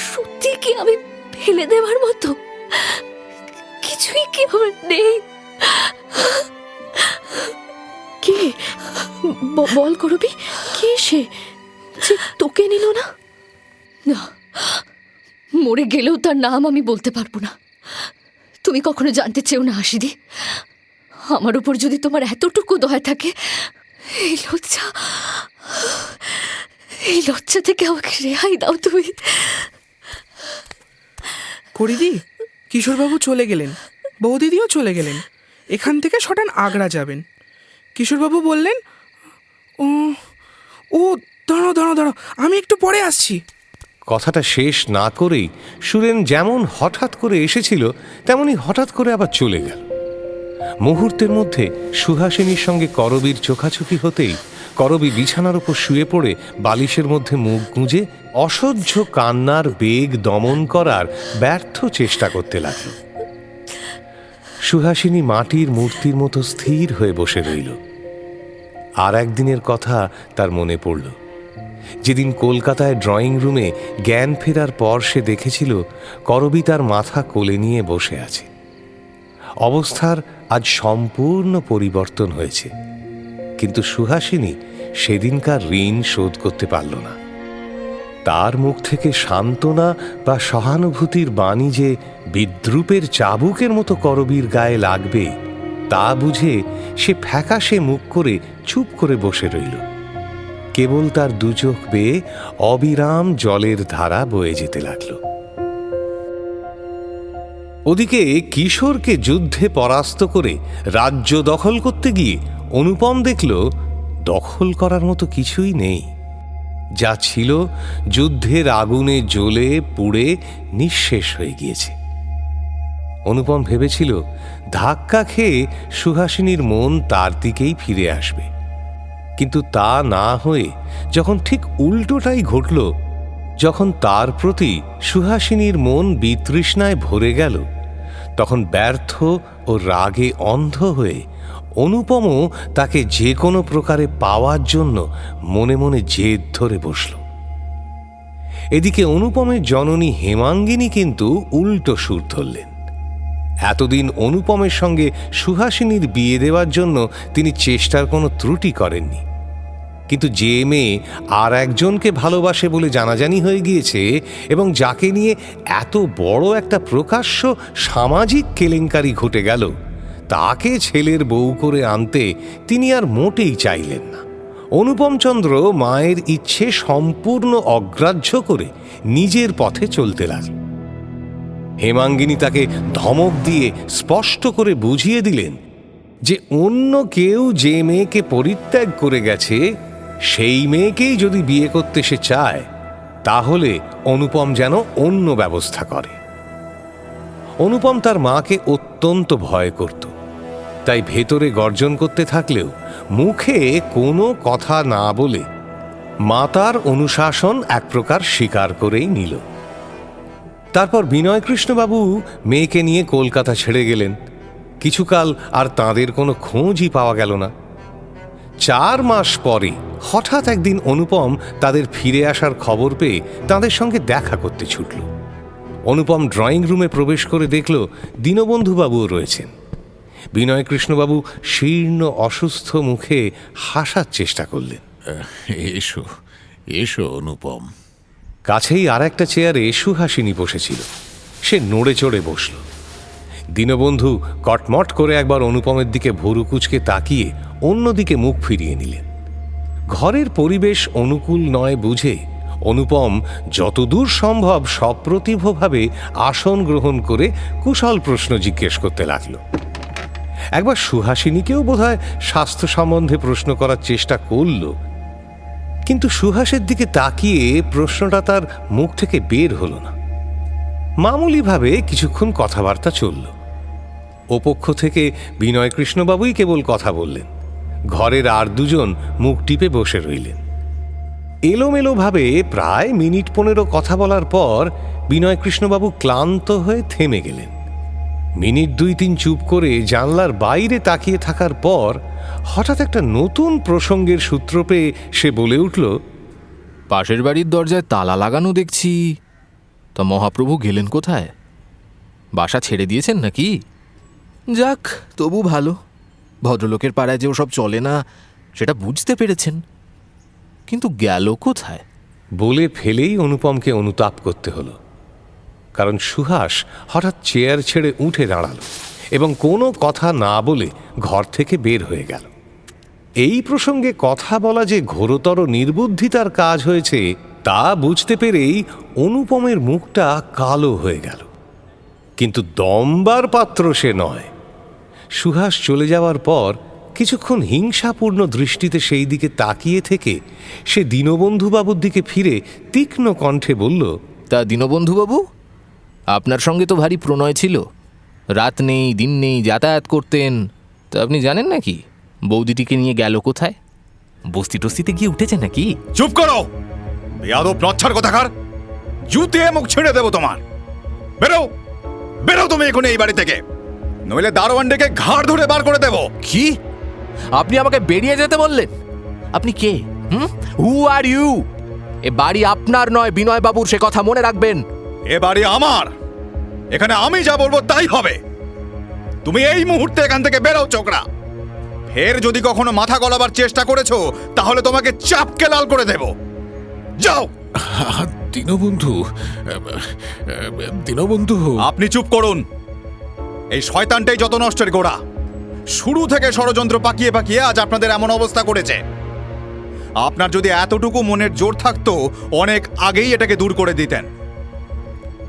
সত্যি কি আমি ফেলে দেওয়ার মতো? কিছুই কি আমার নেই? কে? বল করবি, কে সে যে তোকে নিল না? না, মরে গেলেও তার নাম আমি বলতে পারবো না। তুমি কখনো জানতে চেও না হাসিদি। আমার উপর যদি তোমার এতটুকু দয়া থাকে, এই লজ্জা থেকে আমাকে রেহাই দাও তুমি। করিদি, কিশোরবাবু চলে গেলেন, বৌদিদিও চলে গেলেন। এখান থেকে সটান আগ্রা যাবেন। কিশোরবাবু বললেন, ও ও দাঁড়াও দাঁড়াও দাঁড়াও, আমি একটু পরে আসছি। কথাটা শেষ না করেই সুরেন যেমন হঠাৎ করে এসেছিল তেমনি হঠাৎ করে আবার চলে গেল। মুহূর্তের মধ্যে সুহাসিনীর সঙ্গে করবীর চোখাচোখি হতেই করবী বিছানার উপর শুয়ে পড়ে বালিশের মধ্যে মুখ গুঁজে অসহ্য কান্নার বেগ দমন করার ব্যর্থ চেষ্টা করতে লাগল। সুহাসিনী মাটির মূর্তির মতো স্থির হয়ে বসে রইল। আর একদিনের কথা তার মনে পড়ল, যেদিন কলকাতায় ড্রয়িং রুমে জ্ঞান ফেরার পর সে দেখেছিল করবী তার মাথা কোলে নিয়ে বসে আছে। অবস্থার আজ সম্পূর্ণ পরিবর্তন হয়েছে, কিন্তু সুহাসিনী সেদিনকার ঋণ শোধ করতে পারল না। তার মুখ থেকে সান্ত্বনা বা সহানুভূতির বাণী যে বিদ্রূপের চাবুকের মতো করবীর গায়ে লাগবে তা বুঝে সে ফ্যাকাশে মুখ করে চুপ করে বসে রইল। কেবল তার দুচোখ বেয়ে অবিরাম জলের ধারা বয়ে যেতে লাগল। ওদিকে কিশোরকে যুদ্ধে পরাস্ত করে রাজ্য দখল করতে গিয়ে অনুপম দেখল দখল করার মতো কিছুই নেই। যা ছিল যুদ্ধের আগুনে জ্বলে পুড়ে নিঃশেষ হয়ে গিয়েছে। অনুপম ভেবেছিল ধাক্কা খেয়ে সুহাসিনীর মন তার দিকেই ফিরে আসবে, কিন্তু তা না হয়ে যখন ঠিক উল্টোটাই ঘটল, যখন তার প্রতি সুহাসিনীর মন বিতৃষ্ণায় ভরে গেল, তখন ব্যর্থ ও রাগে অন্ধ হয়ে অনুপমও তাকে যে কোনো প্রকারে পাওয়ার জন্য মনে মনে জেদ ধরে বসল। এদিকে অনুপমের জননী হেমাঙ্গিনী কিন্তু উল্টো সুর ধরলেন। এতদিন অনুপমের সঙ্গে সুহাসিনীর বিয়ে দেওয়ার জন্য তিনি চেষ্টার কোনো ত্রুটি করেননি, কিন্তু যে মেয়ে আর একজনকে ভালোবাসে বলে জানাজানি হয়ে গিয়েছে এবং যাকে নিয়ে এত বড় একটা প্রকাশ্য সামাজিক কেলেঙ্কারি ঘটে গেল, তাকে ছেলের বউ করে আনতে তিনি আর মোটেই চাইলেন না। অনুপম চন্দ্র মায়ের ইচ্ছে সম্পূর্ণ অগ্রাহ্য করে নিজের পথে চলতে লাগল। হেমাঙ্গিনী তাকে ধমক দিয়ে স্পষ্ট করে বুঝিয়ে দিলেন যে অন্য কেউ যে মেয়েকে পরিত্যাগ করে গেছে সেই মেয়েকেই যদি বিয়ে করতে সে চায় তাহলে অনুপম যেন অন্য ব্যবস্থা করে। অনুপম তার মাকে অত্যন্ত ভয় করত, তাই ভেতরে গর্জন করতে থাকলেও মুখে কোনো কথা না বলে মাতার অনুশাসন এক প্রকার স্বীকার করেই নিল। তারপর বিনয়কৃষ্ণবাবু মেয়েকে নিয়ে কলকাতা ছেড়ে গেলেন। কিছুকাল আর তাঁদের কোনো খোঁজই পাওয়া গেল না। 4 মাস পরে হঠাৎ একদিন অনুপম তাদের ফিরে আসার খবর পেয়ে তাঁদের সঙ্গে দেখা করতে ছুটল। অনুপম ড্রয়িং রুমে প্রবেশ করে দেখল দীনবন্ধুবাবুও রয়েছেন। বিনয়কৃষ্ণবাবু শীর্ণ অসুস্থ মুখে হাসার চেষ্টা করলেন। এসো এসো অনুপম। কাছেই আর একটা চেয়ারে সুহাসিনী বসেছিল। সে নড়ে চড়ে বসল। দীনবন্ধু কটমট করে একবার অনুপমের দিকে ভুরু কুঁচকে তাকিয়ে অন্যদিকে মুখ ফিরিয়ে নিলেন। ঘরের পরিবেশ অনুকূল নয় বুঝে অনুপম যতদূর সম্ভব সপ্রতিভভাবে আসন গ্রহণ করে কুশল প্রশ্ন জিজ্ঞেস করতে লাগল। একবার সুহাসিনীকেও বোধহয় স্বাস্থ্য সম্বন্ধে প্রশ্ন করার চেষ্টা করল, কিন্তু সুহাসের দিকে তাকিয়ে প্রশ্নটা তার মুখ থেকে বের হলো না। মামুলিভাবে কিছুক্ষণ কথাবার্তা চলল। ওপক্ষ থেকে বিনয়কৃষ্ণবাবুই কেবল কথা বললেন। ঘরের আর দুজন মুখ টিপে বসে রইলেন। এলোমেলোভাবে প্রায় মিনিট 15 কথা বলার পর বিনয়কৃষ্ণবাবু ক্লান্ত হয়ে থেমে গেলেন। মিনিট 2-3 চুপ করে জানলার বাইরে তাকিয়ে থাকার পর হঠাৎ একটা নতুন প্রসঙ্গের সূত্র পেয়ে সে বলে উঠল, পাশের বাড়ির দরজায় তালা লাগানো দেখছি, তা মহাপ্রভু গেলেন কোথায়? বাসা ছেড়ে দিয়েছেন নাকি? যাক, তবু ভালো, ভদ্রলোকের পাড়ায় যে ওসব চলে না সেটা বুঝতে পেরেছেন, কিন্তু গেল কোথায়? বলে ফেলেই অনুপমকে অনুতাপ করতে হলো, কারণ সুহাস হঠাৎ চেয়ার ছেড়ে উঠে দাঁড়াল এবং কোনো কথা না বলে ঘর থেকে বের হয়ে গেল। এই প্রসঙ্গে কথা বলা যে ঘোরতর নির্বুদ্ধিতার কাজ হয়েছে তা বুঝতে পেরেই অনুপমের মুখটা কালো হয়ে গেল। কিন্তু দমবার পাত্র সে নয়। সুহাস চলে যাওয়ার পর কিছুক্ষণ হিংসাপূর্ণ দৃষ্টিতে সেই দিকে তাকিয়ে থেকে সে দীনবন্ধুবাবুর দিকে ফিরে তীক্ষ্ণ কণ্ঠে বলল, তা দীনবন্ধুবাবু, আপনার সঙ্গে তো ভারী প্রণয় ছিল, রাত নেই দিন নেই যাতায়াত করতেন, তা আপনি জানেন নাকি বৌদিটিকে নিয়ে গেল কোথায়? বস্তি টস্তিতে গিয়ে উঠেছে নাকি? চুপ করো বেয়াদব লজ্জার কথাকার, জুতে মুখ ছেড়ে দেবো তোমার। বেরো বেরো তুমি এখন এই বাড়ি থেকে, নইলে দারোয়ান ডেকে ঘাড় ধরে বার করে দেবো। কি? আপনি আমাকে বেরিয়ে যেতে বললেন? আপনি কে? হু আর ইউ? এ বাড়ি আপনার নয় বিনয়বাবুর, সে কথা মনে রাখবেন। এ বাড়ি আমার, এখানে আমি যা বলবো তাই হবে। তুমি এই মুহূর্তে এখান থেকে বেরো চোকরা। ফের যদি কখনো মাথা গলাবার চেষ্টা করেছো তাহলে তোমাকে চাপকে লাল করে দেব। যাও। দীনবন্ধু, দীনবন্ধু। আপনি চুপ করুন। এই শয়তানটাই যত নষ্টের গোড়া। শুরু থেকে ষড়যন্ত্র পাকিয়ে পাকিয়ে আজ আপনাদের এমন অবস্থা করেছে। আপনার যদি এতটুকু মনের জোর থাকতো অনেক আগেই এটাকে দূর করে দিতেন,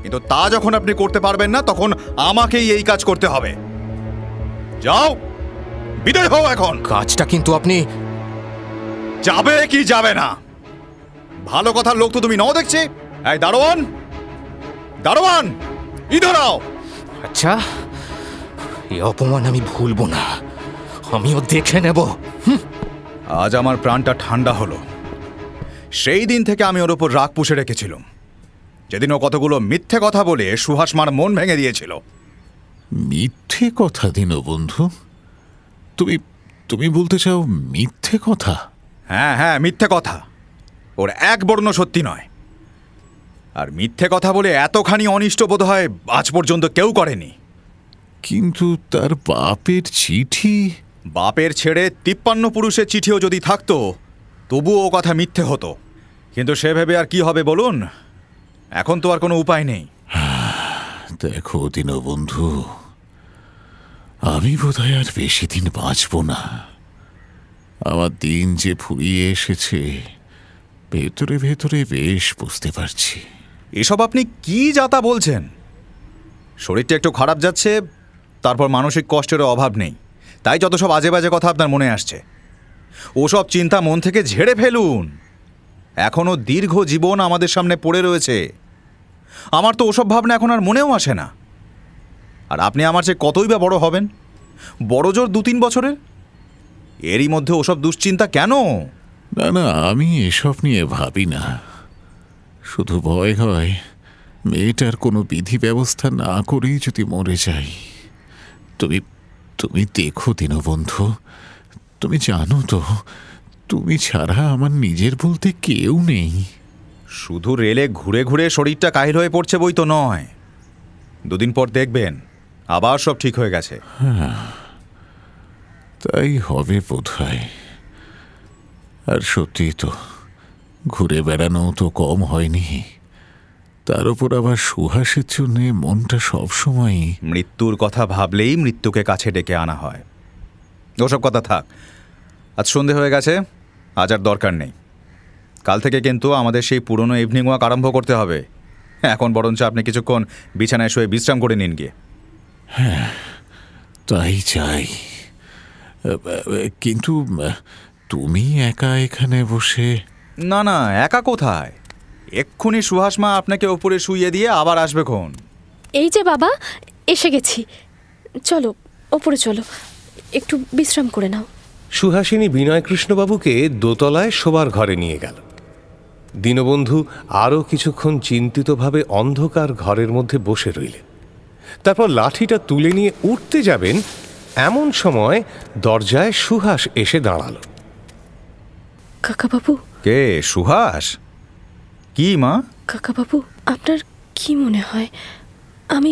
কিন্তু তা যখন আপনি করতে পারবেন না তখন আমাকেই এই কাজ করতে হবে। যাও, বিদায় হও এখন। কাজটা কিন্তু আপনি যাবে কি যাবে না? ভালো কথার লোক তো তুমি নও দেখছি। এই দারোয়ান, দারোয়ান, ইধর আও। আচ্ছা, এই অপমান আমি ভুলবো না, আমিও দেখে নেব। আজ আমার প্রাণটা ঠান্ডা হলো। সেই দিন থেকে আমি ওর ওপর রাগ পুষে রেখেছিলাম, যেদিন ও কতগুলো মিথ্যে কথা বলে সুহাস মার মন ভেঙে দিয়েছিল। মিথ্যে কথা দীনবন্ধু? তুমি তুমি বলতে চাও মিথ্যে কথা? হ্যাঁ হ্যাঁ, মিথ্যে কথা। ওর এক বর্ণ সত্যি নয়। আর মিথ্যে কথা বলে এতখানি অনিষ্ট বোধ হয় আজ পর্যন্ত কেউ করেনি। কিন্তু তার বাপের চিঠি? বাপের ছেড়ে 53 পুরুষের চিঠিও যদি থাকতো তবুও ও কথা মিথ্যে হতো। কিন্তু সে ভেবে আর কি হবে বলুন? এখন তো আর কোনো উপায় নেই। দেখো দীনবন্ধু, আমি বোধহয় আর বেশি দিন বাঁচব না। আমার দিন যে ফুরিয়ে এসেছে ভেতরে ভেতরে বেশ বুঝতে পারছি। এসব আপনি কি যাতা বলছেন? শরীরটা একটু খারাপ যাচ্ছে, তারপর মানসিক কষ্টেরও অভাব নেই, তাই যত সব আজে বাজে কথা আপনার মনে আসছে। ওসব চিন্তা মন থেকে ঝেড়ে ফেলুন। এখনো দীর্ঘ জীবন আমাদের সামনে পড়ে রয়েছে। আমার তো ওসব ভাবনা এখন আর মনেও আসে না। আর আপনি আমার চেয়ে কতই বা বড় হবেন, বড় জোর 2-3 বছরের। এরই মধ্যে ওসব দুশ্চিন্তা কেন? না না, আমি এসব নিয়ে ভাবি না। শুধু ভয় হয় মেয়েটার কোনো বিধি ব্যবস্থা না করেই যদি মরে যাই। তুমি তুমি দেখো দীনবন্ধু, তুমি জানো তো তুমি ছাড়া আমার নিজের বলতে কেউ নেই। শুধু রেলে ঘুরে ঘুরে শরীরটা কাহিল হয়ে পড়ছে বই তো নয়, 2 দিন পর দেখবেন আবার সব ঠিক হয়ে গেছে। তাই হবে বোধহয়। আর সত্যি তো ঘুরে বেড়ানো তো কম হয়নি, তার উপর আবার সুহাসের জন্য মনটা সবসময়। মৃত্যুর কথা ভাবলেই মৃত্যুকে কাছে ডেকে আনা হয়। ওসব কথা থাক, আজ সন্ধে হয়ে গেছে, আজ আর দরকার নেই। কাল থেকে কিন্তু আমাদের সেই পুরনো ইভিনিং ওয়াক আরম্ভ করতে হবে। এখন বরঞ্চ আপনি কিছুক্ষণ বিছানায় শুয়ে বিশ্রাম করে নিন গিয়ে। হ্যাঁ, তাই চাই। কিন্তু তুমি একা এখানে বসে? না না, একা কোথায়, এক্ষুনি সুহাস মা আপনাকে ওপরে শুইয়ে দিয়ে আবার আসবে খন। এই যে বাবা, এসে গেছি। চলো ওপরে চলো, একটু বিশ্রাম করে নাও। সুহাসিনী বিনয়কৃষ্ণবাবুকে দোতলায় শোবার ঘরে নিয়ে গেল। দীনবন্ধু আরও কিছুক্ষণ চিন্তিতভাবে অন্ধকার ঘরের মধ্যে বসে রইলেন। তারপর লাঠিটা তুলে নিয়ে উঠতে যাবেন, এমন সময় দরজায় সুহাস এসে দাঁড়ালো। কাকাবাবু। কে? সুহাস? কি মা? কাকাবাবু, আপনার কি মনে হয় আমি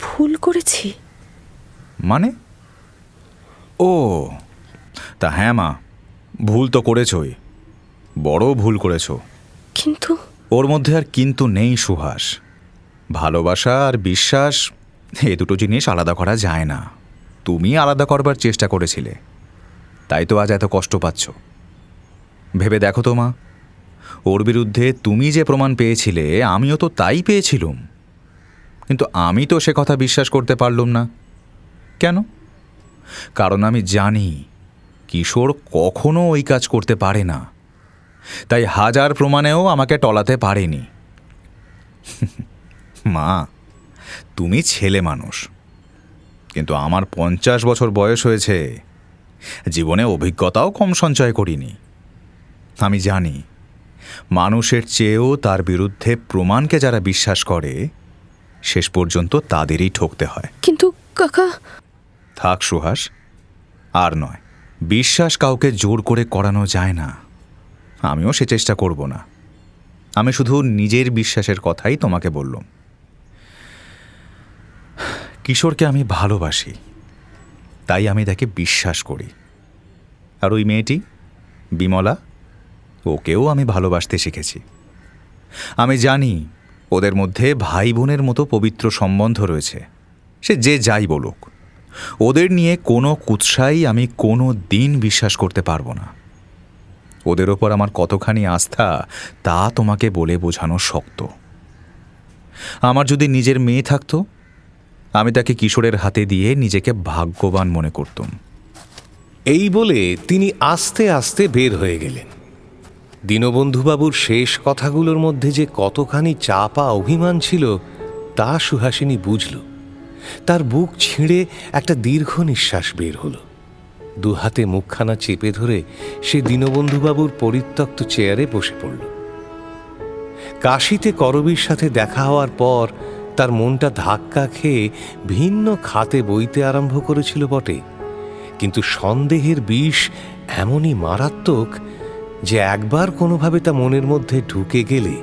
ভুল করেছি? মানে? ও তা হ্যাঁ মা, ভুল তো করেছই, বড় ভুল করেছো। কিন্তু ওর মধ্যে আর কিন্তু নেই সুহাস। ভালোবাসা আর বিশ্বাস এ দুটো জিনিস আলাদা করা যায় না। তুমি আলাদা করবার চেষ্টা করেছিলে, তাই তো আজ এত কষ্ট পাচ্ছ। ভেবে দেখো তো মা, ওর বিরুদ্ধে তুমি যে প্রমাণ পেয়েছিলে আমিও তো তাই পেয়েছিলুম, কিন্তু আমি তো সে কথা বিশ্বাস করতে পারলুম না। কেন? কারণ আমি জানি কিশোর কখনো ওই কাজ করতে পারে না, তাই হাজার প্রমাণেও আমাকে টলাতে পারেনি। মা, তুমি ছেলে মানুষ, কিন্তু আমার 50 বছর বয়স হয়েছে, জীবনে অভিজ্ঞতাও কম সঞ্চয় করিনি। আমি জানি মানুষের চেয়েও তার বিরুদ্ধে প্রমাণকে যারা বিশ্বাস করে শেষ পর্যন্ত তাদেরই ঠকতে হয়। কিন্তু কাকা। থাক সুহাস, আর নয়। বিশ্বাস কাউকে জোর করে করানো যায় না, আমিও সে চেষ্টা করব না। আমি শুধু নিজের বিশ্বাসের কথাই তোমাকে বললাম। কিশোরকে আমি ভালোবাসি, তাই আমি তাকে বিশ্বাস করি। আর ওই মেয়েটি বিমলা, ওকেও আমি ভালোবাসতে শিখেছি। আমি জানি ওদের মধ্যে ভাই বোনের মতো পবিত্র সম্বন্ধ রয়েছে। সে যে যাই বলুক, ওদের নিয়ে কোনো কুৎসাই আমি কোনো দিন বিশ্বাস করতে পারবো না। ওদের ওপর আমার কতখানি আস্থা তা তোমাকে বলে বোঝানো শক্ত। আমার যদি নিজের মেয়ে থাকতো, আমি তাকে কিশোরের হাতে দিয়ে নিজেকে ভাগ্যবান মনে করতাম। এই বলে তিনি আস্তে আস্তে বের হয়ে গেলেন। দীনবন্ধুবাবুর শেষ কথাগুলোর মধ্যে যে কতখানি চাপা অভিমান ছিল তা সুহাসিনী বুঝল। তার বুক ছিঁড়ে একটা দীর্ঘ নিঃশ্বাস বের হলো। দুহাতে মুখখানা চেপে ধরে সে দীনবন্ধুবাবুর পরিত্যক্ত চেয়ারে বসে পড়ল। কাশীতে করবীর সাথে দেখা হওয়ার পর তার মনটা ধাক্কা খেয়ে ভিন্ন খাতে বইতে আরম্ভ করেছিল বটে, কিন্তু সন্দেহের বিষ এমনই মারাত্মক যে একবার কোনোভাবে তা মনের মধ্যে ঢুকে গেলে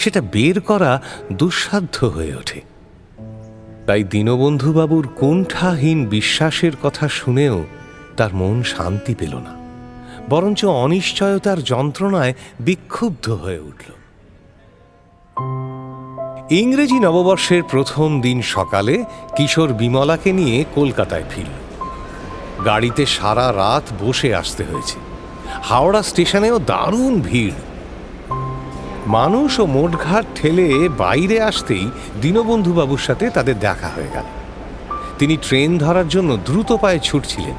সেটা বের করা দুঃসাধ্য হয়ে ওঠে। তাই দীনবন্ধুবাবুর কুণ্ঠাহীন বিশ্বাসের কথা শুনেও তার মন শান্তি পেল না, বরঞ্চ অনিশ্চয়তার যন্ত্রণায় বিক্ষুব্ধ হয়ে উঠল। ইংরেজি নববর্ষের প্রথম দিন সকালে কিশোর বিমলাকে নিয়ে কলকাতায় ফিরল। গাড়িতে সারা রাত বসে আসতে হয়েছে। হাওড়া স্টেশনেও দারুণ ভিড়। মানুষ ও মোটঘাট ঠেলে বাইরে আসতেই দীনবন্ধুবাবুর সাথে তাদের দেখা হয়ে গেল। তিনি ট্রেন ধরার জন্য দ্রুত পায়ে ছুটছিলেন।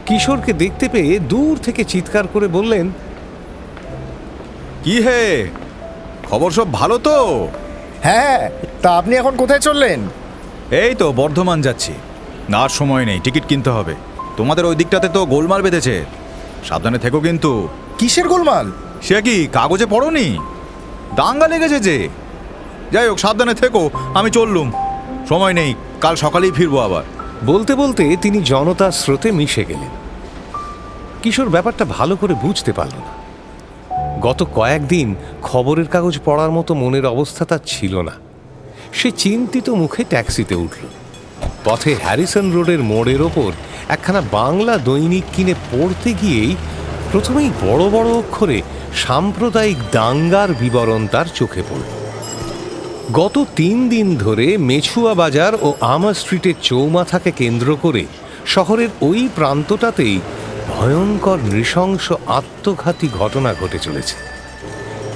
কিশোরকে দেখতে পেয়ে দূর থেকে চিৎকার করে বললেন, কি হে, খবর সব ভালো তো? হ্যাঁ, তা আপনি এখন কোথায় চললেন? এই তো বর্ধমান যাচ্ছি। না, আর সময় নেই, টিকিট কিনতে হবে। তোমাদের ওই দিকটাতে তো গোলমাল বেঁধেছে, সাবধানে থেকো কিন্তু। কিসের গোলমাল? সে কি কাগজে পড়োনি? দাঙ্গা লেগেছে যে। যাই হোক, সাবধানে থেকো, আমি চললুম, সময় নেই, কাল সকালেই ফিরবো আবার। বলতে বলতে তিনি জনতার স্রোতে মিশে গেলেন। কিশোর ব্যাপারটা ভালো করে বুঝতে পারল না। গত কয়েকদিন খবরের কাগজ পড়ার মতো মনের অবস্থা তার ছিল না। সে চিন্তিত মুখে ট্যাক্সিতে উঠল। পথে হ্যারিসন রোডের মোড়ের ওপর একখানা বাংলা দৈনিক কিনে পড়তে গিয়েই প্রথমেই বড় বড় অক্ষরে সাম্প্রদায়িক দাঙ্গার বিবরণ তার চোখে পড়ল। গত 3 দিন ধরে মেছুয়া বাজার ও আমা স্ট্রিটের চৌমাথাকে কেন্দ্র করে শহরের ওই প্রান্তটাতেই ভয়ঙ্কর নৃশংস আত্মঘাতী ঘটনা ঘটে চলেছে।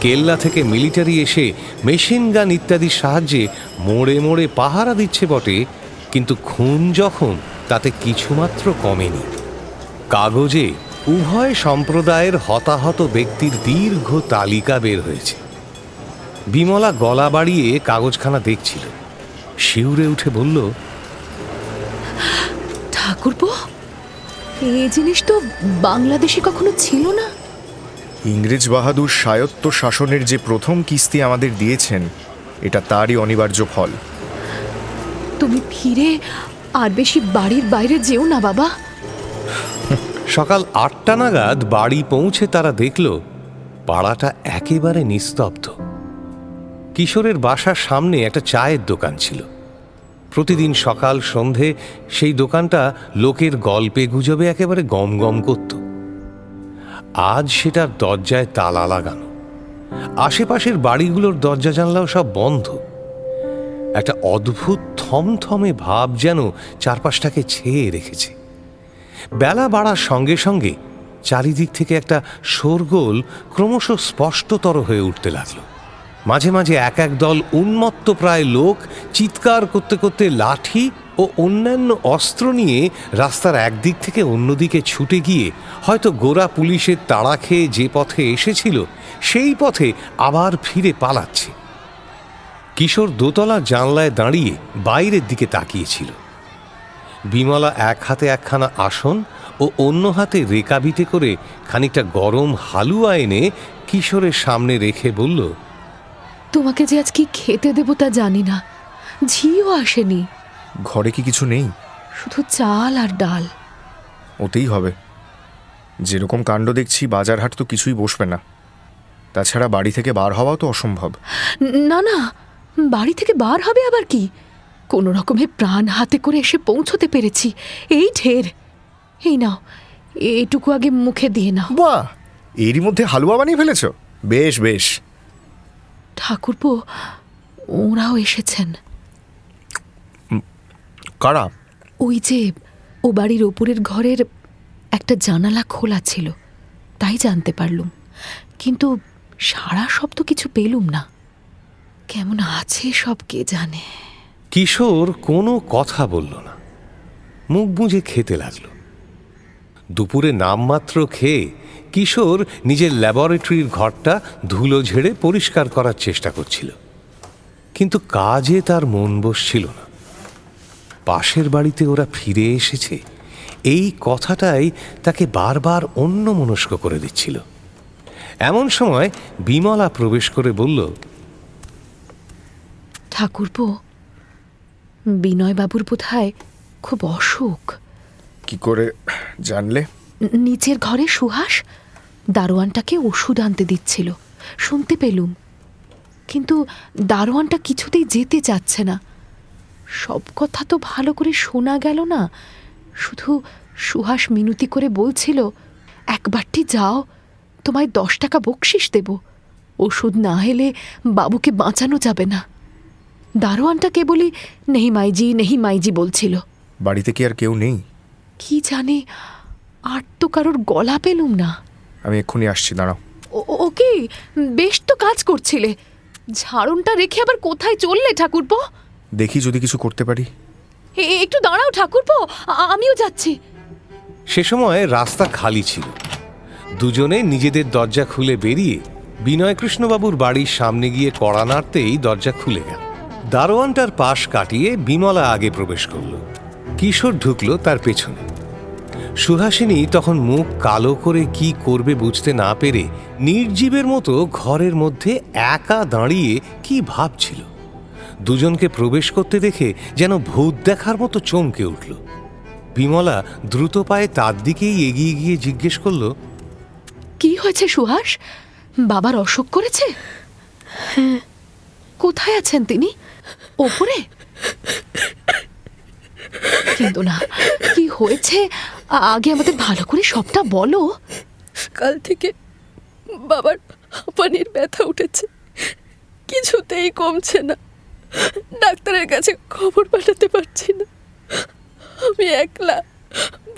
কেল্লা থেকে মিলিটারি এসে মেশিন গান ইত্যাদির সাহায্যে মোড়ে মোড়ে পাহারা দিচ্ছে বটে, কিন্তু খুন যখন তাতে কিছুমাত্র কমেনি। কাগজে উভয় সম্প্রদায়ের হতাহত ব্যক্তির দীর্ঘ তালিকা বের হয়েছে। বিমলা গলা বাড়িয়ে কাগজখানা দেখছিল। শিউরে উঠে বলল, ঠাকুরপো, এই জিনিস তো বাংলাদেশে কখনো ছিল না। ইংরেজ বাহাদুর স্বায়ত্ত শাসনের যে প্রথম কিস্তি আমাদের দিয়েছেন, এটা তারই অনিবার্য ফল। তুমি ফিরে আর বেশি বাড়ির বাইরে যেও না বাবা। সকাল 8টা নাগাদ বাড়ি পৌঁছে তারা দেখল পাড়াটা একেবারে নিস্তব্ধ। কিশোরের বাসার সামনে একটা চায়ের দোকান ছিল। প্রতিদিন সকাল সন্ধে সেই দোকানটা লোকের গল্পে গুজবে একেবারে গমগম করত। আজ সেটার দরজায় তালা লাগানো। আশেপাশের বাড়িগুলোর দরজা জানলাও সব বন্ধ। একটা অদ্ভুত থমথমে ভাব যেন চারপাশটাকে ছেয়ে রেখেছে। বেলা বাড়ার সঙ্গে সঙ্গে চারিদিক থেকে একটা শোরগোল ক্রমশ স্পষ্টতর হয়ে উঠতে লাগলো। মাঝে মাঝে এক এক দল উন্মত্ত প্রায় লোক চিৎকার করতে করতে লাঠি ও অন্যান্য অস্ত্র নিয়ে রাস্তার একদিক থেকে অন্যদিকে ছুটে গিয়ে হয়তো গোরা পুলিশের তাড়া খেয়ে যে পথে এসেছিল সেই পথে আবার ফিরে পালাচ্ছে। কিশোর দোতলা জানলায় দাঁড়িয়ে বাইরের দিকে তাকিয়েছিল। বিমলা এক হাতে একখানা আসন ও অন্য হাতে রেকাবিতে করে খানিকটা গরম হালুয়া এনে কিশোরের সামনে রেখে বলল, তোমাকে যে আজ কি খেতে দেবো তা জানি না, ঝিও আসেনি। ঘরে কি কিছু নেই? শুধু চাল আর ডাল। ওতেই হবে। যেরকম কাণ্ড দেখছি, বাজার হাট তো কিছুই বসবে না। তাছাড়া বাড়ি থেকে বার হওয়াও তো অসম্ভব। না না, বাড়ি থেকে বার হবে আবার কি? কোনো রকমে প্রাণ হাতে করে এসে পৌঁছতে পেরেছি, এই ঢের। এই নাও, এইটুকু আগে মুখে দিয়ে নাও। বাহ, এরই মধ্যে হালুয়া বানিয়ে ফেলেছ? বেশ বেশ। ঠাকুরপো, ওরাও এসেছেন। কারা? ওই যে ও বাড়ির ওপরের ঘরের একটা জানালা খোলা ছিল, তাই জানতে পারলুম, কিন্তু সারা শব্দ কিছু পেলুম না। কেমন আছে সব কে জানে। কিশোর কোনো কথা বলল না, মুখ বুজে খেতে লাগলো। দুপুরে নামমাত্র খেয়ে কিশোর নিজের ল্যাবরেটরির ঘরটা ধুলো ঝেড়ে পরিষ্কার করার চেষ্টা করছিল, কিন্তু কাজে তার মন বসছিল না। পাশের বাড়িতে ওরা ফিরে এসেছে, এই কথাটাই তাকে বারবার অন্যমনস্ক করে দিচ্ছিল। এমন সময় বিমলা প্রবেশ করে বলল, ঠাকুরপো, বিনয়বাবুর বোধহয় খুব অসুখ। কি করে জানলে? নিচের ঘরে সুহাস দারোয়ানটাকে ওষুধ আনতে দিচ্ছিল, শুনতে পেলুম। কিন্তু দারোয়ানটা কিছুতেই যেতে চাচ্ছে না। সব কথা তো ভালো করে শোনা গেল না, শুধু সুহাস মিনতি করে বলছিল, একবারটি যাও, তোমায় 10 টাকা বকশিস দেব, ওষুধ না এলে বাবুকে বাঁচানো যাবে না। দারোয়ানটা কেবলই নেহি মাইজি বলছিল। বাড়িতে কি আর কেউ নেই? কি জানি, আর তো কারোর গলা পেলুম না। আমি এক্ষুনি আসছি, দাঁড়াও। ও কি, বেশ তো কাজ করছিলে, ঝাড়নটা রেখে আবার কোথায় চললে ঠাকুরপো? দেখি যদি কিছু করতে পারি। একটু দাঁড়াও ঠাকুরপো, আমিও যাচ্ছি। সে সময় রাস্তা খালি ছিল। দুজনে নিজেদের দরজা খুলে বেরিয়ে বিনয়কৃষ্ণবাবুর বাড়ির সামনে গিয়ে কড়া নাড়তেই দরজা খুলে গেল। দারোয়ানটার পাশ কাটিয়ে বিমলা আগে প্রবেশ করল। কিশোর ঢুকল তার পেছনে। সুহাসিনী তখন মুখ কালো করে কি করবে বুঝতে না পেরে নির্জীবের মতো ঘরের মধ্যে একা দাঁড়িয়ে কি ভাবছিল। দুজনকে প্রবেশ করতে দেখে যেন ভূত দেখার মতো চমকে উঠল। বিমলা দ্রুত পায়ে তার দিকেই এগিয়ে গিয়ে জিজ্ঞেস করল, কি হয়েছে সুহাস? বাবার অসুখ করেছে? কোথায় আছেন তিনি? ওপরে? কিন্তু না, কি হয়েছে আগে আমাদের ভালো করে সবটা বলো। কাল থেকে বাবার হাঁপানির ব্যথা উঠেছে, কিছুতেই কমছে না। ডাক্তারের কাছে খবর পাঠাতে পারছি না। আমি একলা,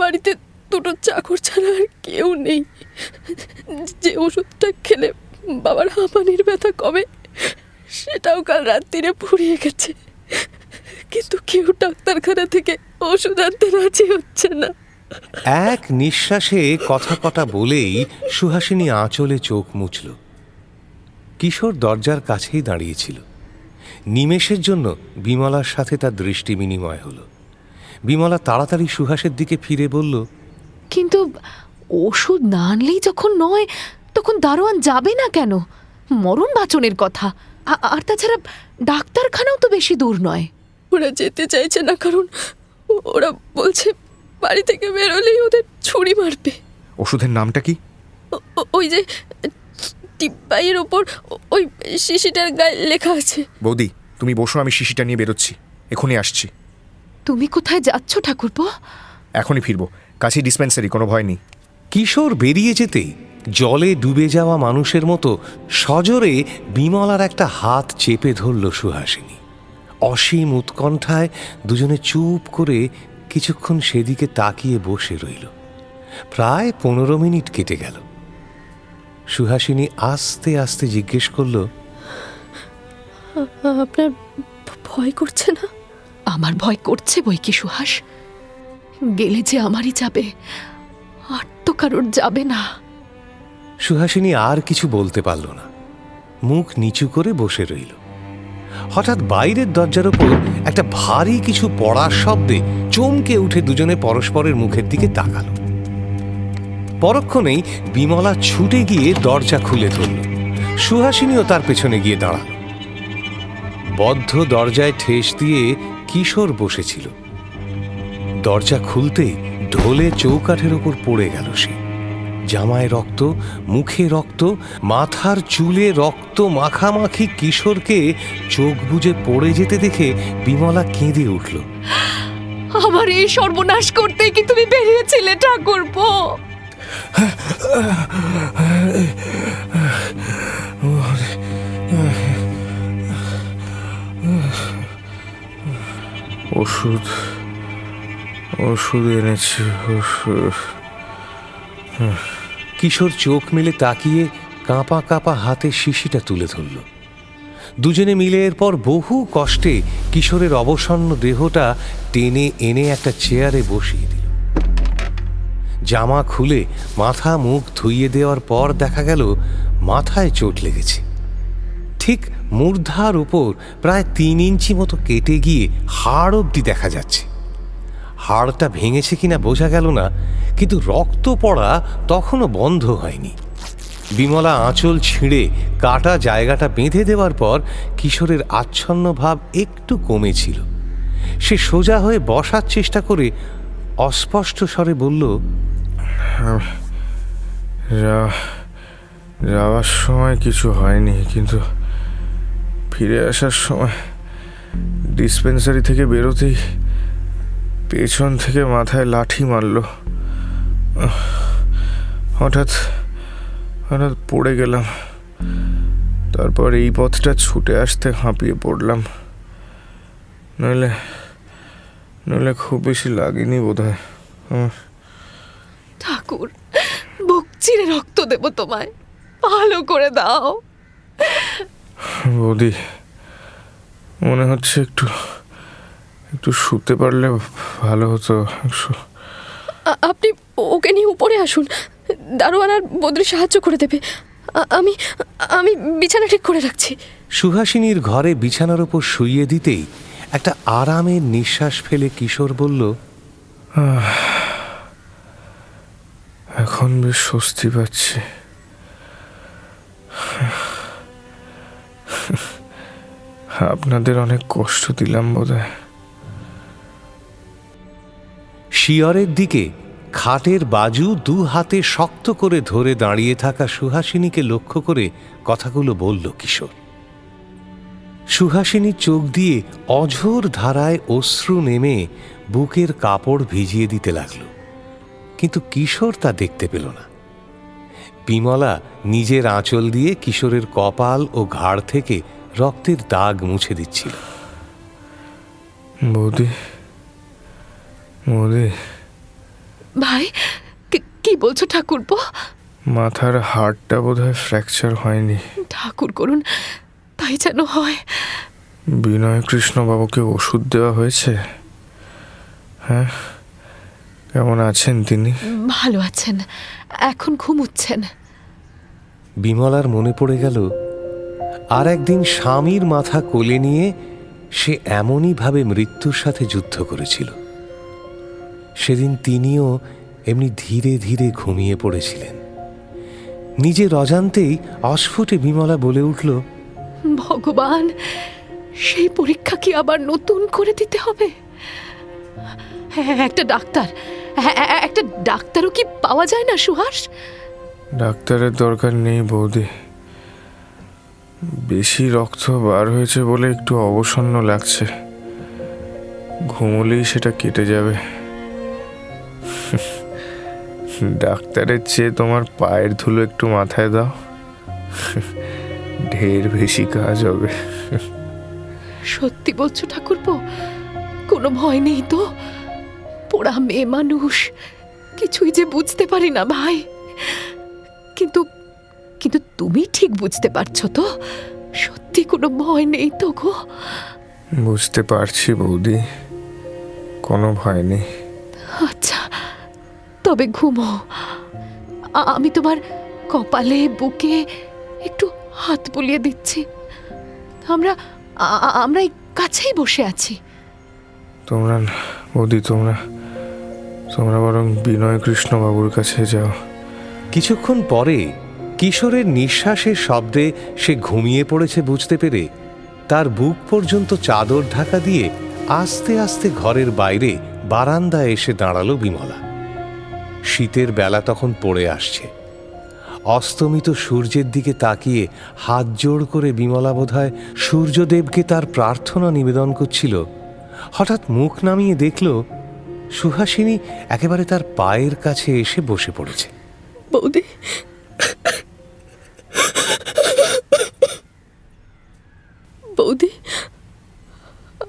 বাড়িতে দুটো চাকর ছাড়া আর কেউ নেই। যে ওষুধটা খেলে বাবার হাঁপানির ব্যথা কমে, সেটাও কাল রাত্রিরে ফুরিয়ে গেছে। কিন্তু কেউ ডাক্তারখানা থেকে ওষুধ আনতে রাজি হচ্ছে না। এক নিঃশ্বাসে কথা কটা বলেই সুহাসিনী আঁচলে চোখ মুছল। কিশোর দরজার কাছেই দাঁড়িয়েছিল। নিমেষের জন্য বিমলার সাথে তার দৃষ্টি বিনিময় হলো। বিমলা তাড়াতাড়ি সুহাসের দিকে ফিরে বলল, কিন্তু ওষুধ না আনলেই যখন নয়, তখন দারোয়ান যাবে না কেন? মরণ বাঁচনের কথা। আর তাছাড়া ডাক্তারখানাও তো বেশি দূর নয়। ওরা যেতে চাইছে না, কারণ ওরা বলছে বাড়ি থেকে বেরোলেই ওদের ছুরি মারবে। ওষুধের নামটা কি? ওই যে টিপ্পাইয়ের ওপর ওই শিশিটার গায়ে লেখা আছে। বৌদি, তুমি বসো, আমি শিশিটা নিয়ে বেরোচ্ছি, এখনই আসছি। তুমি কোথায় যাচ্ছ ঠাকুরপো? এখনই ফিরবো, কাছেই ডিসপেন্সারি, কোনো ভয় নেই। কিশোর বেরিয়ে যেতেই জলে ডুবে যাওয়া মানুষের মতো সজোরে বিমলার একটা হাত চেপে ধরল সুহাসিনী। অসীম উৎকণ্ঠায় দুজনে চুপ করে কিছুক্ষণ সেদিকে তাকিয়ে বসে রইল। প্রায় 15 মিনিট কেটে গেল। সুহাসিনী আস্তে আস্তে জিজ্ঞেস করল, আপনার ভয় করছে না? আমার ভয় করছে বই কি সুহাস, গেলে যে আমারই যাবে, আর তো কারোর যাবে না। সুহাসিনী আর কিছু বলতে পারল না, মুখ নিচু করে বসে রইল। হঠাৎ বাইরের দরজার ওপর একটা ভারী কিছু পড়ার শব্দে চমকে উঠে দুজনে পরস্পরের মুখের দিকে তাকালো। পরক্ষণেই বিমলা ছুটে গিয়ে দরজা খুলে ধরল। সুহাসিনীও তার পেছনে গিয়ে দাঁড়াল। বদ্ধ দরজায় ঠেস দিয়ে কিশোর বসেছিল। দরজা খুলতে ঢোলে চৌকাঠের ওপর পড়ে গেল সে। জামায় রক্ত, মুখে রক্ত, মাথার চুলে রক্ত মাখামাখি কিশোরকে চোখ বুজে পড়ে যেতে দেখে বিমলা কেঁদে উঠল। আমার এই সর্বনাশ করতে কি তুমি বেরিয়েছিলে ঠাকুরপো? ওষুধ ওষুধ এনেছি, ওষুধ। কিশোর চোখ মেলে তাকিয়ে কাঁপা কাঁপা হাতে শিশিটা তুলে ধরল। দুজনে মিলে এরপর বহু কষ্টে কিশোরের অবসন্ন দেহটা টেনে এনে একটা চেয়ারে বসিয়ে দিল। জামা খুলে মাথা মুখ ধুইয়ে দেওয়ার পর দেখা গেল মাথায় চোট লেগেছে। ঠিক মূর্ধার উপর প্রায় 3 ইঞ্চি মতো কেটে গিয়ে হাড় অবধি দেখা যাচ্ছে। হাড়টা ভেঙেছে কিনা বোঝা গেল না, কিন্তু রক্ত পড়া তখনও বন্ধ হয়নি। বিমলা আঁচল ছিঁড়ে কাটা জায়গাটা বেঁধে দেওয়ার পর কিশোরের আচ্ছন্ন ভাব একটু কমেছিল। সে সোজা হয়ে বসার চেষ্টা করে অস্পষ্ট স্বরে বলল, যাওয়ার সময় কিছু হয়নি, কিন্তু ফিরে আসার সময় ডিসপেন্সারি থেকে বেরোতেই পেছন থেকে মাথায় লাঠি মারল। হঠাৎ হঠাৎ পড়ে গেলাম। তারপর এই পথটা ছুটে আসতে হাঁপিয়ে পড়লাম। নইলে নইলে খুব বেশি লাগেনি বোধ হয় আমার। ঠাকুর, বুক চিরে রক্ত দেব তোমায়, ভালো করে দাও। বৌদি, মনে হচ্ছে একটু একটু শুতে পারলে ভালো হতো। আপনি ওকে নিয়ে উপরে আসুন, দারোয়ান আর বদ্রি সাহায্য করে দেবে। আমি আমি বিছানা ঠিক করে রাখছি। সুহাসিনীর ঘরে বিছানার ওপর শুইয়ে দিতেই একটা আরামের নিঃশ্বাস ফেলে কিশোর বলল, এখন বেশ স্বস্তি পাচ্ছি। আপনাদের অনেক কষ্ট দিলাম বোধহয়। শিয়রের দিকে খাটের বাজু দু হাতে শক্ত করে ধরে দাঁড়িয়ে থাকা সুহাসিনীকে লক্ষ্য করে কথাগুলো বলল কিশোর। সুহাসিনীর চোখ দিয়ে অঝোর ধারায় অশ্রু নেমে বুকের কাপড় ভিজিয়ে দিতে লাগল, কিন্তু কিশোর তা দেখতে পেল না। বিমলা নিজের আঁচল দিয়ে কিশোরের কপাল ও ঘাড় থেকে রক্তের দাগ মুছে দিচ্ছিল। বৌদি, বৌদি, ভাই, কি বলছো ঠাকুরপো? মাথার হাড়টা বোধহয় ফ্র্যাকচার হয়নি। ঠাকুর করুন, তাই যেন হয়। বিনয় কৃষ্ণ বাবুকে ওষুধ দেওয়া হয়েছে? হ্যাঁ, কেমন আছেন তিনি? ভালো আছেন, এখন ঘুমুচ্ছেন। বিমলার মনে পড়ে গেল আর একদিন স্বামীর মাথা কোলে নিয়ে সে এমনই ভাবে মৃত্যুর সাথে যুদ্ধ করেছিল। সেদিন তিনিও এমনি ধীরে ধীরে ঘুমিয়ে পড়েছিলেন। নিজের অজান্তেই অস্ফুটে বিমলা বলে উঠল, ভগবান, সেই পরীক্ষা কি আবার নতুন করে দিতে হবে? একটা ডাক্তারও কি পাওয়া যায় না সুহাস? ডাক্তারের দরকার নেই বৌদি। বেশি রক্ত বার হয়েছে বলে একটু অবসন্ন লাগছে, ঘুমোলেই সেটা কেটে যাবে। ডাক্তারের চেয়ে তোমার পায়ের ধুলো একটু মাথায় দাও, ঢের বেশি কাজ হবে। সত্যি বলছো ঠাকুরপো? কোনো ভয় নেই তো? পোড়া মেয়ে মানুষ, কিছুই যে বুঝতে পারি না ভাই। কিন্তু কিন্তু তুমি ঠিক বুঝতে পারছো তো? সত্যি কোনো ভয় নেই তো গো? বুঝতে পারছি বৌদি, কোনো ভয় নেই। আচ্ছা, তবে ঘুমো। আমি তোমার কপালে বুকে একটু হাত বুলিয়ে দিচ্ছি। আমরা এই কাছেই বসে আছি। তোমরা বৌদি, তোমরা বরং বিনয় কৃষ্ণ বাবুর কাছে যাও। কিছুক্ষণ পরে কিশোরের নিঃশ্বাসের শব্দে সে ঘুমিয়ে পড়েছে বুঝতে পেরে তার বুক পর্যন্ত চাদর ঢাকা দিয়ে আস্তে আস্তে ঘরের বাইরে বারান্দায় এসে দাঁড়ালো বিমলা। শীতের বেলা তখন পড়ে আসছে। অস্তমিত সূর্যের দিকে তাকিয়ে হাত জোড় করে বিমলা বোধহয় সূর্যদেবকে তার প্রার্থনা নিবেদন করছিল। হঠাৎ মুখ নামিয়ে দেখল সুহাসিনী একেবারে তার পায়ের কাছে এসে বসে পড়েছে। বৌদি, বৌদি,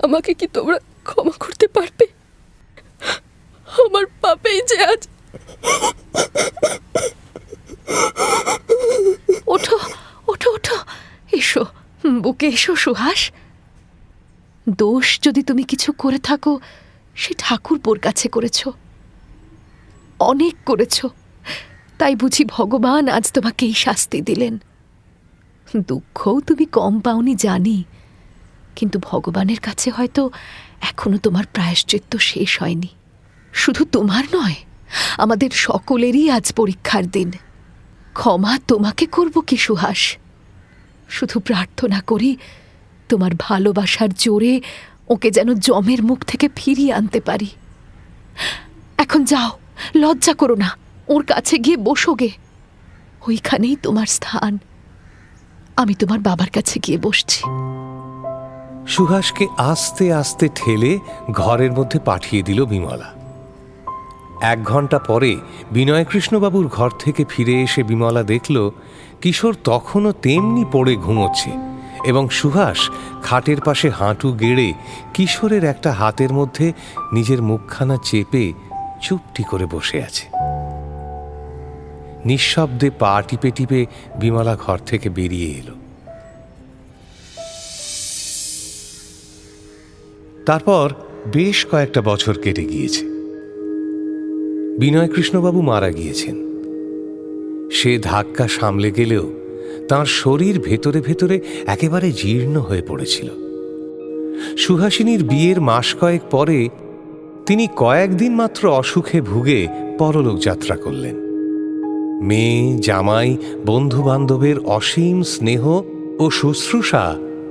আমাকে কি তোমরা ক্ষমা করতে পারবে? আমার পাপেই যে আজ। ওঠো ওঠো ওঠো, এসো, বুকে এসো সুহাস। দোষ যদি তুমি কিছু করে থাকো, সে ঠাকুরপোর কাছে করেছ, অনেক করেছ। তাই বুঝি ভগবান আজ তোমাকে এই শাস্তি দিলেন। দুঃখও তুমি কম পাওনি জানি, কিন্তু ভগবানের কাছে হয়তো এখনো তোমার প্রায়শ্চিত্ত শেষ হয়নি। শুধু তোমার নয়, আমাদের সকলেরই আজ পরীক্ষার দিন। ক্ষমা তোমাকে করব কি সুহাস? শুধু প্রার্থনা করি তোমার ভালোবাসার জোরে ওকে যেন যমের মুখ থেকে ফিরিয়ে আনতে পারি। এখন যাও, লজ্জা করো না, ওর কাছে গিয়ে বসো গে। ওইখানেই তোমার স্থান। আমি তোমার বাবার কাছে গিয়ে বসছি। সুহাসকে আস্তে আস্তে ঠেলে ঘরের মধ্যে পাঠিয়ে দিল বিমলা। 1 ঘন্টা পরে বিনয়কৃষ্ণবাবুর ঘর থেকে ফিরে এসে বিমলা দেখল কিশোর তখনও তেমনি পড়ে ঘুমোচ্ছে এবং সুহাস খাটের পাশে হাঁটু গেড়ে কিশোরের একটা হাতের মধ্যে নিজের মুখখানা চেপে চুপটি করে বসে আছে। নিঃশব্দে পা টিপে টিপে বিমলা ঘর থেকে বেরিয়ে এলো। তারপর বেশ কয়েকটা বছর কেটে গিয়েছে। বিনয়কৃষ্ণবাবু মারা গিয়েছেন। সে ধাক্কা সামলে গেলেও তাঁর শরীর ভেতরে ভেতরে একেবারে জীর্ণ হয়ে পড়েছিল। সুহাসিনীর বিয়ের মাস কয়েক পরে তিনি কয়েকদিন মাত্র অসুখে ভুগে পরলোক যাত্রা করলেন। মেয়ে, জামাই, বন্ধু বান্ধবের অসীম স্নেহ ও শুশ্রূষা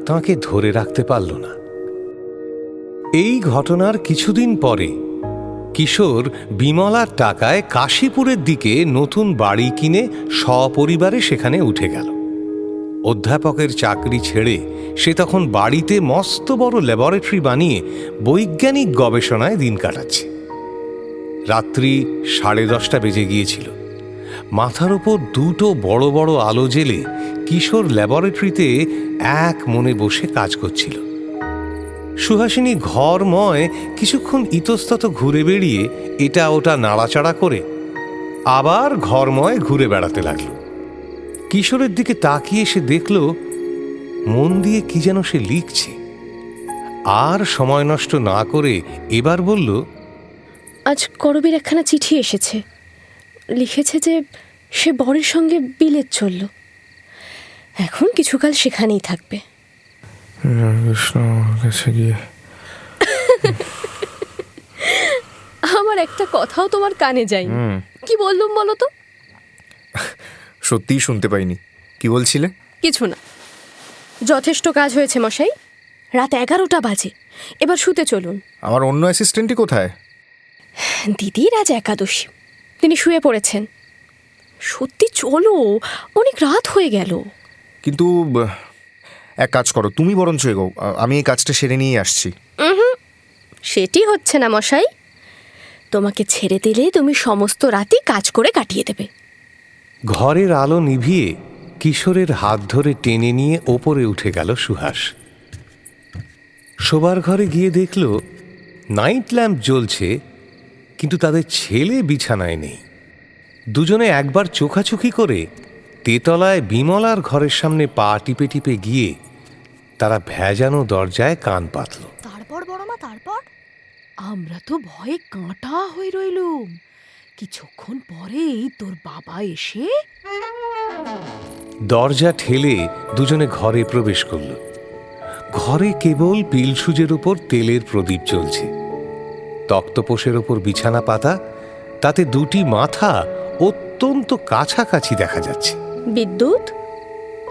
তাঁকে ধরে রাখতে পারল না। এই ঘটনার কিছুদিন পরে কিশোর বিমলার টাকায় কাশীপুরের দিকে নতুন বাড়ি কিনে সপরিবারে সেখানে উঠে গেল। অধ্যাপকের চাকরি ছেড়ে সে তখন বাড়িতে মস্ত বড় ল্যাবরেটরি বানিয়ে বৈজ্ঞানিক গবেষণায় দিন কাটাচ্ছে। রাত্রি 10:30 বেজে গিয়েছিল। মাথার ওপর দুটো বড় বড় আলো জ্বেলে কিশোর ল্যাবরেটরিতে এক মনে বসে কাজ করছিল। সুহাসিনী ঘরময় কিছুক্ষণ ইতস্তত ঘুরে বেড়িয়ে এটা ওটা নাড়াচাড়া করে আবার ঘরময় ঘুরে বেড়াতে লাগলো। কিশোরের দিকে তাকিয়ে সে দেখল মন দিয়ে কি যেন সে লিখছে। আর সময় নষ্ট না করে এবার বলল, আজ করবীর একখানা চিঠি এসেছে। লিখেছে যে সে বরের সঙ্গে বিলেত চলল, এখন কিছুকাল সেখানেই থাকবে। আমার একটা কথাও তোমার কানে যায়নি। কি বললুম বলো তো? সত্যিই শুনতে পাইনি। কি বলছিলে? কিছু না, যথেষ্ট কাজ হয়েছে মশাই। রাত 11টা বাজে, এবার শুতে চলুন। আমার অন্য অ্যাসিস্ট্যান্টই কোথায়? দিদির আজ একাদশী, তিনি শুয়ে পড়েছেন। সত্যি চলো, অনেক রাত হয়ে গেল। কিন্তু এক কাজ করো, তুমি বরঞ্চ এগো, আমি এই কাজটা সেরে নিয়ে আসছি। সেটি হচ্ছে না মশাই, তোমাকে ছেড়ে দিলে তুমি সমস্ত রাতই কাজ করে কাটিয়ে দেবে। ঘরের আলো নিভিয়ে কিশোরের হাত ধরে টেনে নিয়ে ওপরে উঠে গেল সুহাস। শোবার ঘরে গিয়ে দেখল নাইট ল্যাম্প জ্বলছে, কিন্তু তাদের ছেলে বিছানায় নেই। দুজনে একবার চোখাচোখি করে তেতলায় বিমলার ঘরের সামনে পা টিপে টিপে গিয়ে তারা ভেজানো দরজায় কান পাতল। তারপর বড়মা, তারপর আমরা তো ভয়ে কাঁটা হয়ে রইলুম। কিছুক্ষণ পরেই তোর বাবা এসে দরজা ঠেলে দুজনে ঘরে প্রবেশ করল। ঘরে কেবল পিলসুজের উপর তেলের প্রদীপ জ্বলছে। তক্তপোষের ওপর বিছানা পাতা, তাতে দুটি মাথা অত্যন্ত কাছাকাছি দেখা যাচ্ছে। বিদ্যুৎ,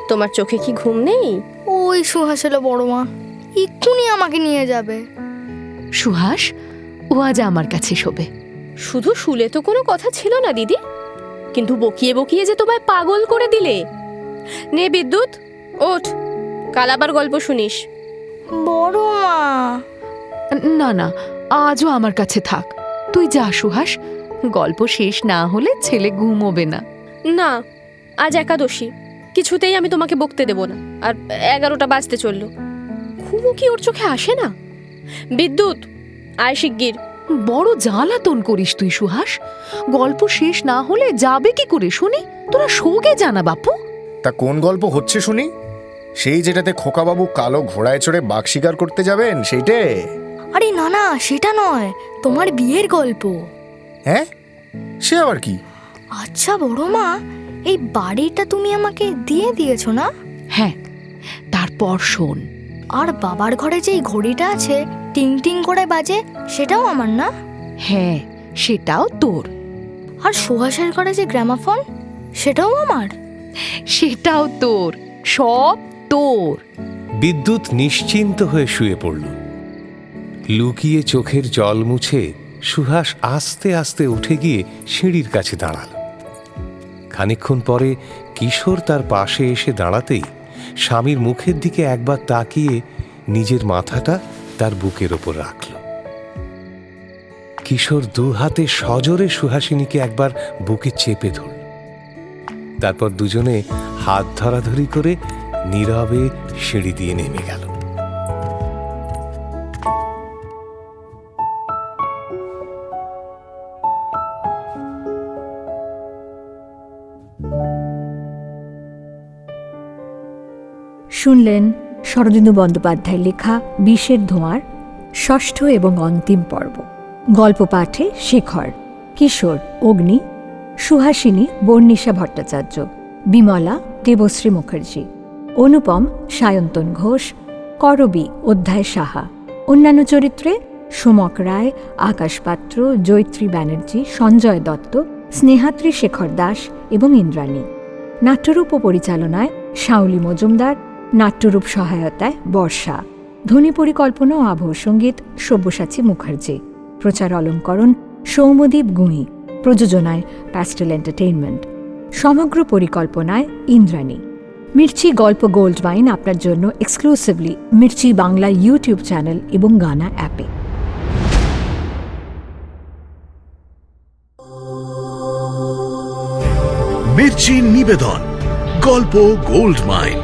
তোমার চোখে কি ঘুম নেই? ওই সুহাস এলো বড় মা, এক্ষুনি আমাকে নিয়ে যাবে। সুহাস, ও আজ আমার কাছে শোবে। শুধু শুলে তো কোনো কথা ছিল না দিদি, কিন্তু বকিয়ে বকিয়ে যে তোমায় পাগল করে দিলে। নে বিদ্যুৎ, ওঠ, কাল আবার গল্প শুনিস। বড় মা। না না, আজও আমার কাছে থাক। তুই যা সুহাস, গল্প শেষ না হলে ছেলে ঘুমোবে না। না, আজ একাদশী, কিছুতেই আমি তোমাকে বকতে দেব না। আর 11টা বাজতে চলল, ঘুমো কি ওর চোখে আসে না? বিদ্যুৎ, আয় শিগগির। বড় জ্বালাতন করিস তুই সুহাস। গল্প শেষ না হলে যাবে কি করে শুনি? তোরা শোকে জানা বাপু। তা কোন গল্প হচ্ছে শুনি? সেই যেটাতে খোকাবাবু কালো ঘোড়ায় চড়ে বাঘ শিকার করতে যাবেন, সেইটে? আরে না না, সেটা নয়, তোমার বিয়ের গল্প। হ্যাঁ, সে আবার কি? আচ্ছা বড় মা, এই বাড়িটা তুমি আমাকে দিয়ে দিয়েছো না? হ্যাঁ, তারপর শোন। আর বাবার ঘরে যে ঘড়িটা আছে টিং টিং করে বাজে, সেটাও আমার না? হ্যাঁ, সেটাও তোর। আর সুহাসের ঘরে যে গ্রামাফোন, সেটাও আমার? সেটাও তোর, সব তোর। বিদ্যুৎ নিশ্চিন্ত হয়ে শুয়ে পড়ল। লুকিয়ে চোখের জল মুছে সুহাস আস্তে আস্তে উঠে গিয়ে সিঁড়ির কাছে দাঁড়াল। খানিকক্ষণ পরে কিশোর তার পাশে এসে দাঁড়াতেই স্বামীর মুখের দিকে একবার তাকিয়ে নিজের মাথাটা তার বুকের ওপর রাখল। কিশোর দু হাতে সজোরে সুহাসিনীকে একবার বুকে চেপে ধরল। তারপর দুজনে হাত ধরাধরি করে নীরবে সিঁড়ি দিয়ে নেমে গেল। শুনলেন শরদিন্দু বন্দ্যোপাধ্যায়ের লেখা বিষের ধোঁয়ার ৬ষ্ঠ এবং অন্তিম পর্ব। গল্প পাঠে শেখর, কিশোর অগ্নি, সুহাসিনী বর্ণিশা ভট্টাচার্য, বিমলা দেবশ্রী মুখার্জি, অনুপম সায়ন্তন ঘোষ, করবী অধ্যায় সাহা। অন্যান্য চরিত্রে সোমক রায়, আকাশ পাত্র, জৈত্রী ব্যানার্জি, সঞ্জয় দত্ত, স্নেহাত্রী শেখর দাস এবং ইন্দ্রাণী। নাট্যরূপ ও পরিচালনায় শাওলি মজুমদার, নাট্যরূপ সহায়তায় বর্ষা, ধ্বনি পরিকল্পনা ও আবহ সঙ্গীত সব্যসাচী মুখার্জি, প্রচার অলঙ্করণ সৌম্যদীপ গুঁই, প্রযোজনায় প্যাস্টেল এন্টারটেইনমেন্ট, সমগ্র পরিকল্পনায় ইন্দ্রাণী। মির্চি গল্প গোল্ড মাইন আপনার জন্য exclusively Mirchi Bangla YouTube channel এবং গানা অ্যাপে। মির্চি নিবেদন গল্প গোল্ড মাইন।